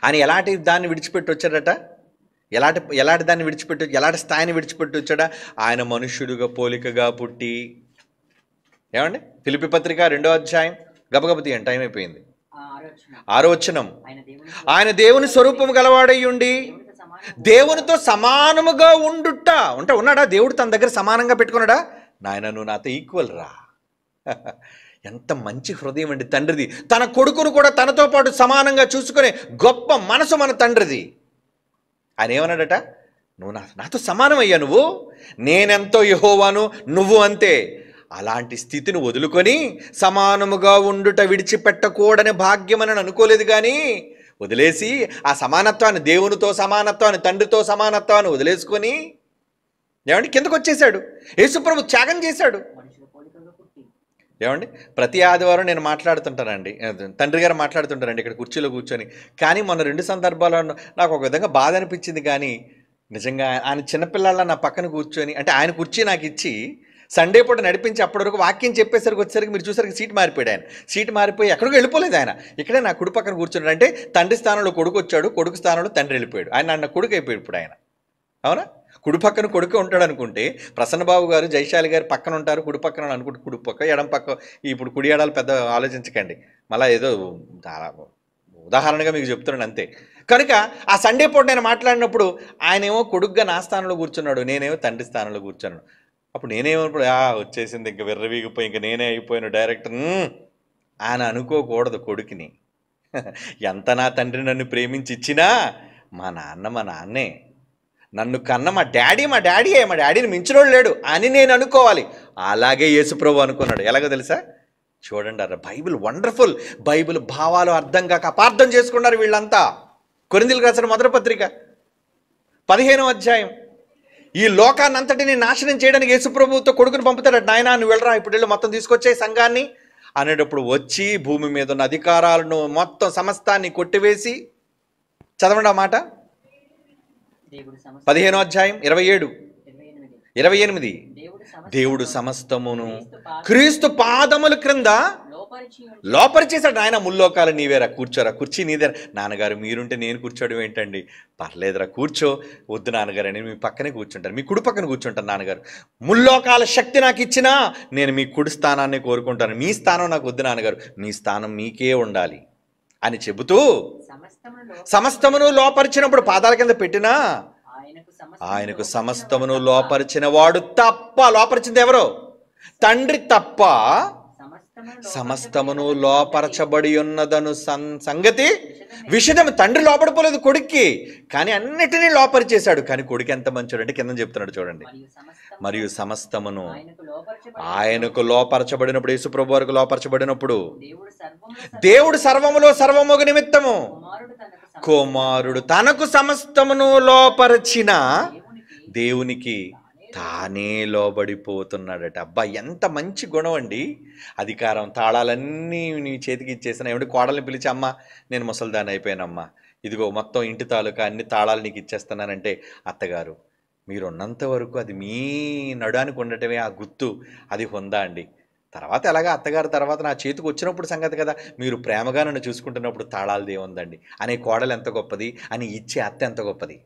ఆయన ఎలాంటి దాన్ని విడిచిపెట్టి వచ్చాడట, ఎలాంటి దాన్ని విడిచిపెట్టి, ఎలాంటి స్థాయిని విడిచిపెట్టి వచ్చాడా? ఆయన మనుష్యుడిగా పోలికగా పుట్టి, ఏమండి ఫిలిప్పీ పత్రిక 2వ అధ్యాయం, గబగబ తీయండి టైం అయిపోయింది, 6వ వచనం, ఆయన దేవుని స్వరూపము గలవాడై ఉండి దేవునితో సమానముగా ఉన్నాడా? దేవుడు తన దగ్గర సమానంగా పెట్టుకున్నాడా? నాయన నువ్వు నాతో ఈక్వల్ రా. ఎంత మంచి హృదయం అండి తండ్రిది, తన కొడుకును కూడా తనతో పాటు సమానంగా చూసుకునే గొప్ప మనసు మన తండ్రిది. ఆయన ఏమన్నాడట? నువ్వు నాతో సమానమయ్యా, నువ్వు నేనెంతో యెహోవాను, నువ్వు అంతే. అలాంటి స్థితిని వదులుకొని సమానముగా ఉండుట విడిచిపెట్టకూడని భాగ్యమని అనుకోలేదు, కానీ వదిలేసి ఆ సమానత్వాన్ని, దేవునితో సమానత్వాన్ని, తండ్రితో సమానత్వాన్ని వదిలేసుకొని ఏమండి కిందకు వచ్చేసాడు. యేసుప్రభు త్యాగం చేశాడు. ఏమండి ప్రతి ఆదివారం నేను మాట్లాడుతుంటానండి, తండ్రి గారు మాట్లాడుతుంటారండి ఇక్కడ కుర్చీలో కూర్చొని. కానీ మొన్న 2 సందర్భాల్లో నాకు ఒక విధంగా బాధ అనిపించింది. కానీ నిజంగా ఆయన చిన్నపిల్లల నా పక్కన కూర్చొని, అంటే ఆయన కుర్చీ నాకు ఇచ్చి సండే పూట నడిపించి అప్పటి వరకు వాక్యం చెప్పేసరికి వచ్చేసరికి మీరు చూసరికి సీట్ మారిపోయాడు. ఆయన సీట్ మారిపోయి ఎక్కడికి వెళ్ళిపోలేదు, ఆయన ఇక్కడే నా కుడి పక్కన కూర్చున్నాడు. అంటే తండ్రి స్థానంలో కొడుకు వచ్చాడు, కొడుకు స్థానంలో తండ్రి వెళ్ళిపోయాడు. ఆయన నా కొడుకు అయిపోయాడు ఇప్పుడు ఆయన. అవునా? కుడి పక్కన కొడుకు ఉంటాడు అనుకుంటే, ప్రసన్నబాబు గారు జైశాలి గారు పక్కన ఉంటారు, కుడి పక్కన అనుకుంటే కుడి పక్క ఎడం పక్క. ఇప్పుడు కుడి ఎడాలు పెద్ద ఆలోచించకండి, మళ్ళీ ఏదో ఉదాహరణగా మీకు చెప్తున్నాను అంతే. కనుక ఆ సండే పూట నేను మాట్లాడినప్పుడు ఆయనేమో కొడుకుగా నా స్థానంలో కూర్చున్నాడు, నేనేమో తండ్రి స్థానంలో కూర్చున్నాను. అప్పుడు నేనేమన్నప్పుడు వచ్చేసింది, ఇంక విర్రవీగిపోయి ఇంక నేనే అయిపోయాను డైరెక్టర్. ఆయన అనుకోకూడదు కొడుకుని. ఎంత నా తండ్రి నన్ను ప్రేమించి ఇచ్చినా మా నాన్నే, నన్ను కన్న మా డాడీని మించినోడు లేడు అని నేను అనుకోవాలి. అలాగే యేసుప్రభు అనుకున్నాడు. ఎలాగో తెలుసా? చూడండి, అరే బైబిల్ వండర్ఫుల్. బైబిల్ భావాలు అర్థం కాక అపార్థం చేసుకున్నారు వీళ్ళంతా. కొరింథీయులకు రాసిన మొదటి పత్రిక 15వ అధ్యాయం, ఈ లోకాన్ని అంతటిని నాశనం చేయడానికి యేసుప్రభుతో కొడుకుని పంపుతాడట. నాయనా నువ్వు వెళ్ళరా, ఇప్పుడు వెళ్ళి మొత్తం తీసుకొచ్చే సంఘాన్ని అనేటప్పుడు వచ్చి భూమి మీద ఉన్న అధికారాలను మొత్తం సమస్తాన్ని కొట్టివేసి, చదవండి ఆ మాట, 15వ అధ్యాయం 27, 28, దేవుడు సమస్తమును క్రీస్తు పాదముల క్రింద లోపరిచేశాడు. ఆయన ముల్లోకాలు నీవేరా, కూర్చోరా, కుర్చీ నీదేరా. నాన్నగారు మీరుంటే నేను కూర్చోవడం ఏంటండి? పర్లేదురా కూర్చో. వద్దు నాన్నగారు అని మీ పక్కనే కూర్చుంటారు, మీ కుడి పక్కన కూర్చుంటాను. నాన్నగారు ముల్లోకాల శక్తి నాకు ఇచ్చినా నేను మీ కుడి స్థానాన్ని కోరుకుంటాను, మీ స్థానం నాకు వద్దు నాన్నగారు, మీ స్థానం మీకే ఉండాలి అని చెబుతూ, సమస్తమును లోపరిచినప్పుడు పాదాల కింద పెట్టినా ఆయనకు సమస్తమును లోపరిచిన వాడు తప్ప, లోపరిచింది ఎవరో? తండ్రి తప్ప సమస్తమును లోపరచబడి ఉన్నదను సంగతి విషయం. తండ్రి లోపడిపోలేదు కొడుక్కి, కానీ అన్నిటినీ లోపరిచేశాడు. కానీ కొడుకు ఎంత మంచోడు అంటే కింద చెప్తున్నాడు చూడండి, మరియు సమస్తమును ఆయనకు లోపరచబడినప్పుడు, యేసుప్రభు వారికి లోపరచబడినప్పుడు, దేవుడు సర్వములో సర్వముగు నిమిత్తము కుమారుడు తనకు సమస్తమును లోపరచిన దేవునికి తానే లోబడిపోతున్నాడట. అబ్బా ఎంత మంచి గుణం అండి. అధికారం తాళాలన్నీ నీ చేతికి ఇచ్చేసిన, ఏమిటి కోడల్ని పిలిచి, అమ్మ నేను ముసలిదాన్ని అయిపోయానమ్మా, ఇదిగో మొత్తం ఇంటి తాలూకా అన్ని తాళాలు నీకు ఇచ్చేస్తున్నానంటే, అత్తగారు మీరు ఉన్నంత వరకు అది మీ నడానికి ఉండటమే ఆ గుర్తు, అది హుందా అండి. తర్వాత ఎలాగా అత్తగారు తర్వాత నా చేతికి వచ్చినప్పుడు సంగతి కదా. మీరు ప్రేమగా నన్ను చూసుకుంటున్నప్పుడు తాళాలది ఏముందండి అనే కోడలు ఎంత గొప్పది, అని ఇచ్చే అత్త ఎంత గొప్పది.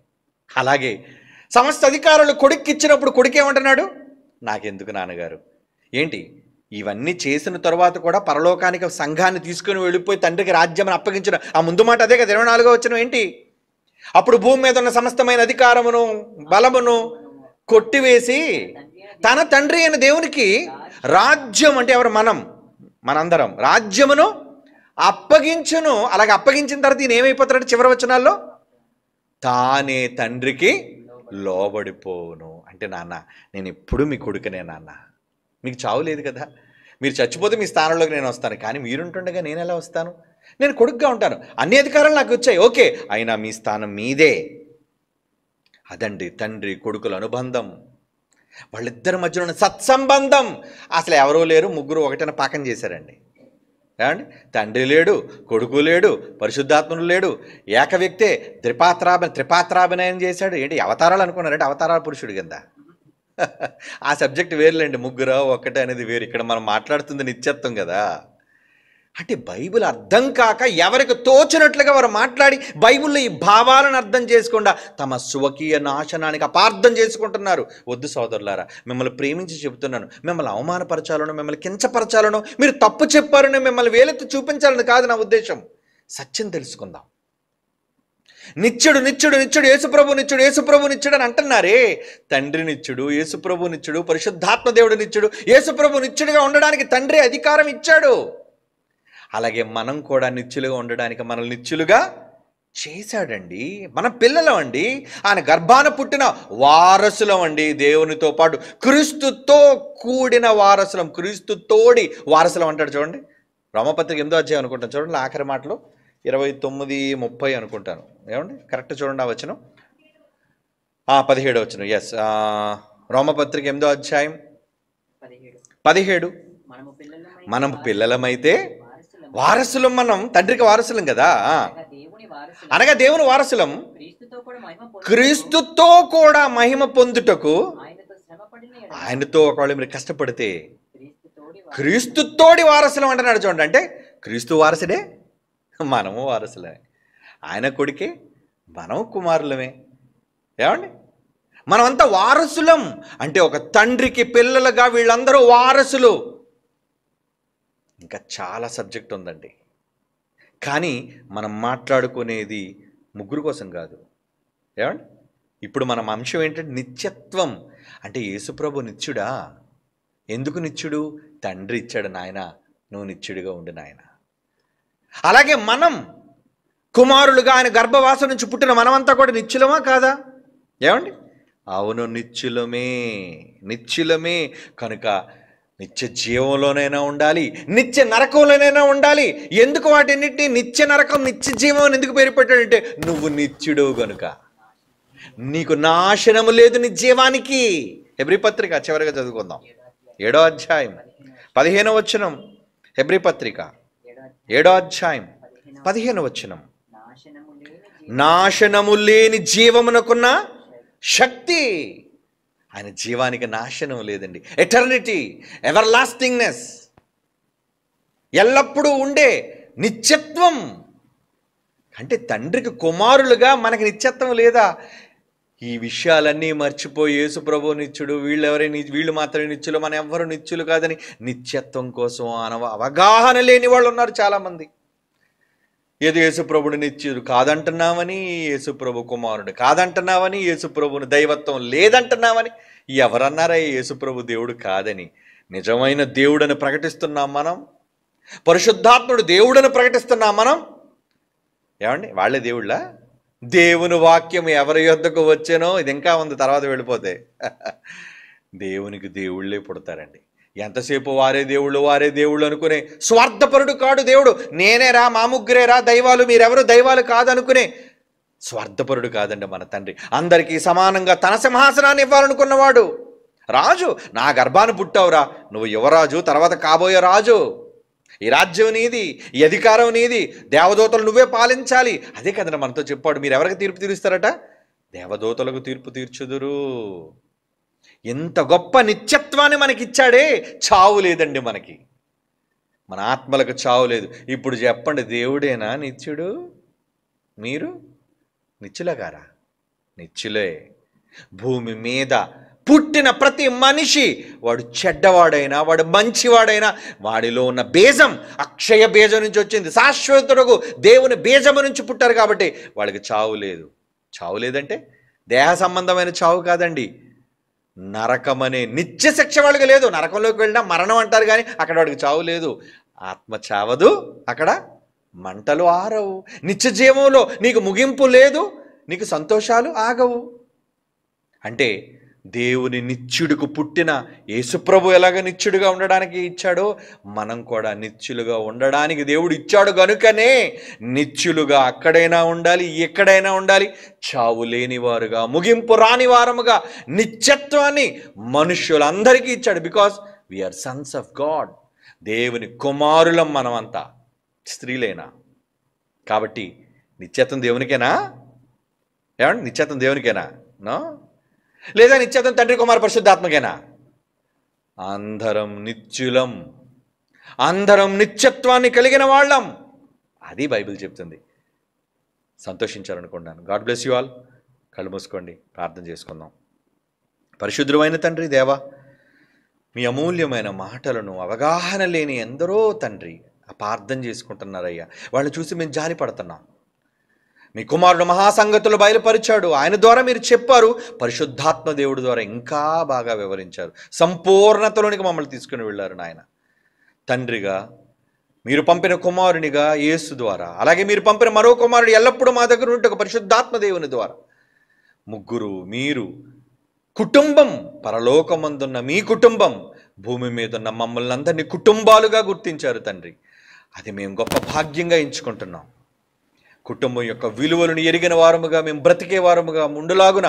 అలాగే సమస్త అధికారులు కొడుక్కి ఇచ్చినప్పుడు కొడుకు ఏమంటున్నాడు, నాకెందుకు నాన్నగారు. ఏంటి ఇవన్నీ చేసిన తర్వాత కూడా పరలోకానికి సంఘాన్ని తీసుకుని వెళ్ళిపోయి తండ్రికి రాజ్యం అప్పగించిన ఆ ముందు మాట అదే కదా. 24వ వచనం ఏంటి, అప్పుడు భూమి మీద ఉన్న సమస్తమైన అధికారమును బలమును కొట్టివేసి తన తండ్రి అయిన దేవునికి రాజ్యం, అంటే ఎవరు, మనందరం రాజ్యమును అప్పగించును. అలాగే అప్పగించిన తర్వాత ఈయన ఏమైపోతాడు చివరి వచనాల్లో, తానే తండ్రికి లోబడిపోను. అంటే నాన్న నేను ఎప్పుడు మీ కొడుకునే నాన్న, మీకు చావు లేదు కదా, మీరు చచ్చిపోతే మీ స్థానంలోకి నేను వస్తాను, కానీ మీరుంటుండగా నేను ఎలా వస్తాను, నేను కొడుకుగా ఉంటాను, అన్ని అధికారాలు నాకు వచ్చాయి ఓకే, అయినా మీ స్థానం మీదే. అదండి తండ్రి కొడుకుల అనుబంధం, వాళ్ళిద్దరి మధ్యలో ఉన్న సత్సంబంధం. అసలు ఎవరూ లేరు, ముగ్గురు ఒకటైన పాకం చేశారండి. ఏమండి, తండ్రి లేడు, కొడుకు లేడు, పరిశుద్ధాత్మను లేడు, ఏక వ్యక్తే త్రిపాత్రాభినయం చేశాడు. ఏంటి అవతారాలు అనుకున్నారంటే అవతారాల పురుషుడు కింద. ఆ సబ్జెక్ట్ వేరులేండి, ముగ్గురు ఒక్కటే అనేది వేరు. ఇక్కడ మనం మాట్లాడుతుంది నిత్యత్వం కదా. అంటే బైబిల్ అర్థం కాక ఎవరికి తోచినట్లుగా వారు మాట్లాడి బైబిల్లో ఈ భావాలను అర్థం చేసుకుండా తమ స్వకీయ నాశనానికి అపార్థం చేసుకుంటున్నారు. వద్దు సోదరులారా, మిమ్మల్ని ప్రేమించి చెబుతున్నాను, మిమ్మల్ని అవమానపరచాలను, మిమ్మల్ని కించపరచాలను, మీరు తప్పు చెప్పారని మిమ్మల్ని వేలెత్తి చూపించాలని కాదు నా ఉద్దేశం. సత్యం తెలుసుకుందాం. నిత్యుడు నిత్యుడు నిత్యుడు యేసుప్రభు నిత్యుడు యేసుప్రభు నిత్యుడు అని అంటున్నారే, తండ్రి నిత్యుడు, యేసుప్రభు నిత్యుడు, పరిశుద్ధాత్మ దేవుడు నిత్యుడు. యేసుప్రభు నిత్యుడిగా ఉండడానికి తండ్రి అధికారం ఇచ్చాడు. అలాగే మనం కూడా నిత్యులుగా ఉండడానికి మనల్ని నిత్యులుగా చేశాడండి. మన పిల్లలం అండి, ఆయన గర్భాన పుట్టిన వారసులం అండి. దేవునితో పాటు క్రీస్తుతో కూడిన వారసులం, క్రీస్తు తోడి వారసులం అంటాడు చూడండి. రోమపత్రిక 8వ అధ్యాయం అనుకుంటాను చూడండి, ఆఖరి మాటలు 29-30 అనుకుంటాను. ఏమండి కరెక్ట్ చూడండి ఆ వచనం, 17వ వచనం. ఎస్, రోమపత్రిక 8వ అధ్యాయం 17. మనం పిల్లలమైతే వారసులం, మనం తండ్రికి వారసులం కదా. అనగా దేవుని వారసులం, క్రీస్తుతో కూడా మహిమ పొందుటకు ఆయనతో ఒకవేళ మీరు కష్టపడితే క్రీస్తుతోడి వారసులం అంటున్నాడు చూడండి. అంటే క్రీస్తు వారసుడే, మనము వారసులమే. ఆయన కొడుకే, మనం కుమారులమే. ఏమండి, మనమంతా వారసులం. అంటే ఒక తండ్రికి పిల్లలుగా వీళ్ళందరూ వారసులు. ఇంకా చాలా సబ్జెక్ట్ ఉందండి, కానీ మనం మాట్లాడుకునేది ముగ్గురు కోసం కాదు. ఏమండి, ఇప్పుడు మన అంశం ఏంటంటే నిత్యత్వం. అంటే యేసుప్రభు నిత్యుడా? ఎందుకు నిత్యుడు? తండ్రి ఇచ్చాడు, నాయన నువ్వు నిత్యుడిగా ఉండు నాయన. అలాగే మనం కుమారులుగా ఆయన గర్భవాసం నుంచి పుట్టిన మనమంతా కూడా నిత్యులమా కాదా? ఏమండి, అవును నిత్యులమే, నిత్యులమే. కనుక నిత్య జీవంలోనైనా ఉండాలి, నిత్య నరకంలోనైనా ఉండాలి. ఎందుకు వాటిన్నిటినీ నిత్య నరకం నిత్య జీవం ఎందుకు పేరు పెట్టాడంటే, నువ్వు నిత్యుడు గనుక నీకు నాశనము లేదు నీ జీవానికి. హెబ్రీ పత్రిక చివరిగా చదువుకుందాం, 7వ అధ్యాయం 15వ వచనం. హెబ్రీ పత్రిక 7వ అధ్యాయం 15వ వచనం. నాశనము లేని జీవమునకున్న శక్తి. ఆయన జీవానికి నాశనం లేదండి, ఎటర్నిటీ, ఎవర్ లాస్టింగ్నెస్, ఎల్లప్పుడూ ఉండే నిత్యత్వం. అంటే తండ్రికి కుమారులుగా మనకి నిత్యత్వం లేదా? ఈ విషయాలన్నీ మర్చిపోయి యేసుప్రభు నిత్యుడు, వీళ్ళు మాత్రమే నిత్యులు, మన ఎవ్వరు నిత్యులు కాదని నిత్యత్వం కోసం అవగాహన లేని వాళ్ళు ఉన్నారు చాలామంది. ఏదో యేసుప్రభుడు నిత్యుడు కాదంటున్నామని, యేసుప్రభు కుమారుడు కాదంటున్నామని, యేసుప్రభుని దైవత్వం లేదంటున్నామని. ఎవరన్నారా యేసుప్రభు దేవుడు కాదని? నిజమైన దేవుడని ప్రకటిస్తున్నాం మనం, పరిశుద్ధాత్ముడు దేవుడని ప్రకటిస్తున్నాం మనం. ఏమండి, వాళ్ళే దేవుళ్ళ? దేవుని వాక్యం ఎవరి యొద్దకు వచ్చానో ఇది ఇంకా ఉంది, తర్వాత వెళ్ళిపోతే దేవునికి దేవుళ్ళే పుడతారండి. ఎంతసేపు వారే దేవుళ్ళు అనుకునే స్వార్థపరుడు కాడు దేవుడు. నేనేరా, మా ముగ్గురేరా దైవాలు, మీరెవరు దైవాలు కాదనుకునే స్వార్థపరుడు కాదండి మన తండ్రి. అందరికీ సమానంగా తన సింహాసనాన్ని ఇవ్వాలనుకున్నవాడు. రాజు, నా గర్భాన్ని పుట్టావురా, నువ్వు యువరాజు, తర్వాత కాబోయే రాజు, ఈ రాజ్యం నీది, ఈ అధికారం నీది, దేవదూతలు నువ్వే పాలించాలి. అదే కదండి మనతో చెప్పాడు, మీరు ఎవరికి తీర్పు తీరుస్తారట? దేవదూతలకు తీర్పు తీర్చుదురు. ఎంత గొప్ప నిత్యత్వం నిత్యత్వాన్ని మనకిచ్చాడే, చావు లేదండి మనకి. మన ఆత్మలకు చావు లేదు. ఇప్పుడు చెప్పండి, దేవుడేనా నిత్యుడు? మీరు నిత్యులగారా? నిత్యులే. భూమి మీద పుట్టిన ప్రతి మనిషి, వాడు చెడ్డవాడైనా వాడు మంచివాడైనా, వాడిలో ఉన్న బీజం అక్షయ బీజం నుంచి వచ్చింది. శాశ్వతుడుగు దేవుని బీజము నుంచి పుట్టారు కాబట్టి వాళ్ళకి చావు లేదు. చావు లేదంటే దేహ సంబంధమైన చావు కాదండి, నరకం అనే నిత్య శిక్ష వాళ్ళకి లేదు. నరకంలోకి వెళ్ళినా మరణం అంటారు కానీ అక్కడ వాడికి చావు లేదు. ఆత్మ చావదు, అక్కడ మంటలు ఆరవు. నిత్య జీవంలో నీకు ముగింపు లేదు, నీకు సంతోషాలు ఆగవు. అంటే దేవుని నిత్యుడికి పుట్టిన యేసుప్రభు ఎలాగ నిత్యుడిగా ఉండడానికి ఇచ్చాడో, మనం కూడా నిత్యులుగా ఉండడానికి దేవుడు ఇచ్చాడు. కనుకనే నిత్యులుగా అక్కడైనా ఉండాలి, ఎక్కడైనా ఉండాలి, చావు లేనివారుగా, ముగింపు రాని వారముగా నిత్యత్వాన్ని మనుష్యులందరికీ ఇచ్చాడు. Because we are sons of God. దేవుని కుమారులం మనమంతా, స్త్రీలేనా. కాబట్టి నిత్యత్వం దేవునికేనా? ఏమండి, నిత్యత్వం దేవునికేనా? నో. లేదా నిత్యత్వం తండ్రి కుమార పరిశుద్ధాత్మకేనా? అందరం నిత్యులం, అందరం నిత్యత్వాన్ని కలిగిన వాళ్ళం. అది బైబిల్ చెప్తుంది. సంతోషించాలనుకున్నాను. God bless you all. కళ్ళు మూసుకోండి, ప్రార్థన చేసుకుందాం. పరిశుద్ధమైన తండ్రి దేవా, మీ అమూల్యమైన మాటలను అవగాహన లేని ఎందరో తండ్రి అపార్థం చేసుకుంటున్నారయ్యా. వాళ్ళని చూసి మేము జాలి పడుతున్నాం. మీ కుమారుడు మహాసంగతులు బయలుపరిచాడు, ఆయన ద్వారా మీరు చెప్పారు, పరిశుద్ధాత్మ దేవుడి ద్వారా ఇంకా బాగా వివరించారు, సంపూర్ణతలోనికి మమ్మల్ని తీసుకుని వెళ్ళారు. నాయన తండ్రిగా మీరు పంపిన కుమారునిగా యేసు ద్వారా, అలాగే మీరు పంపిన మరో కుమారుడు ఎల్లప్పుడూ మా దగ్గర ఉంటే ఒక పరిశుద్ధాత్మ దేవుని ద్వారా, ముగ్గురు మీరు కుటుంబం, పరలోకమందున్న మీ కుటుంబం, భూమి మీద ఉన్న మమ్మల్ని అందరినీ కుటుంబాలుగా గుర్తించారు తండ్రి. అది మేము గొప్ప భాగ్యంగా ఎంచుకుంటున్నాం. కుటుంబం యొక్క విలువలను ఎరిగిన వారముగా మేము బ్రతికే వారముగా ముందులాగున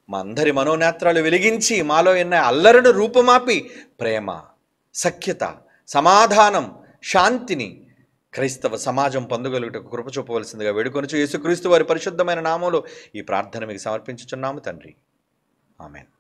మా అందరి మనోనేత్రాలు వెలిగించి మాలో ఉన్న అల్లరిని రూపుమాపి ప్రేమ, సఖ్యత, సమాధానం, శాంతిని క్రైస్తవ సమాజం పొందగలుగుటకు కృప చూపవలసిందిగా వేడుకొనుచు యేసుక్రీస్తు వారి పరిశుద్ధమైన నామంలో ఈ ప్రార్థన మీకు సమర్పించుచున్నాము తండ్రి. ఆమెన్.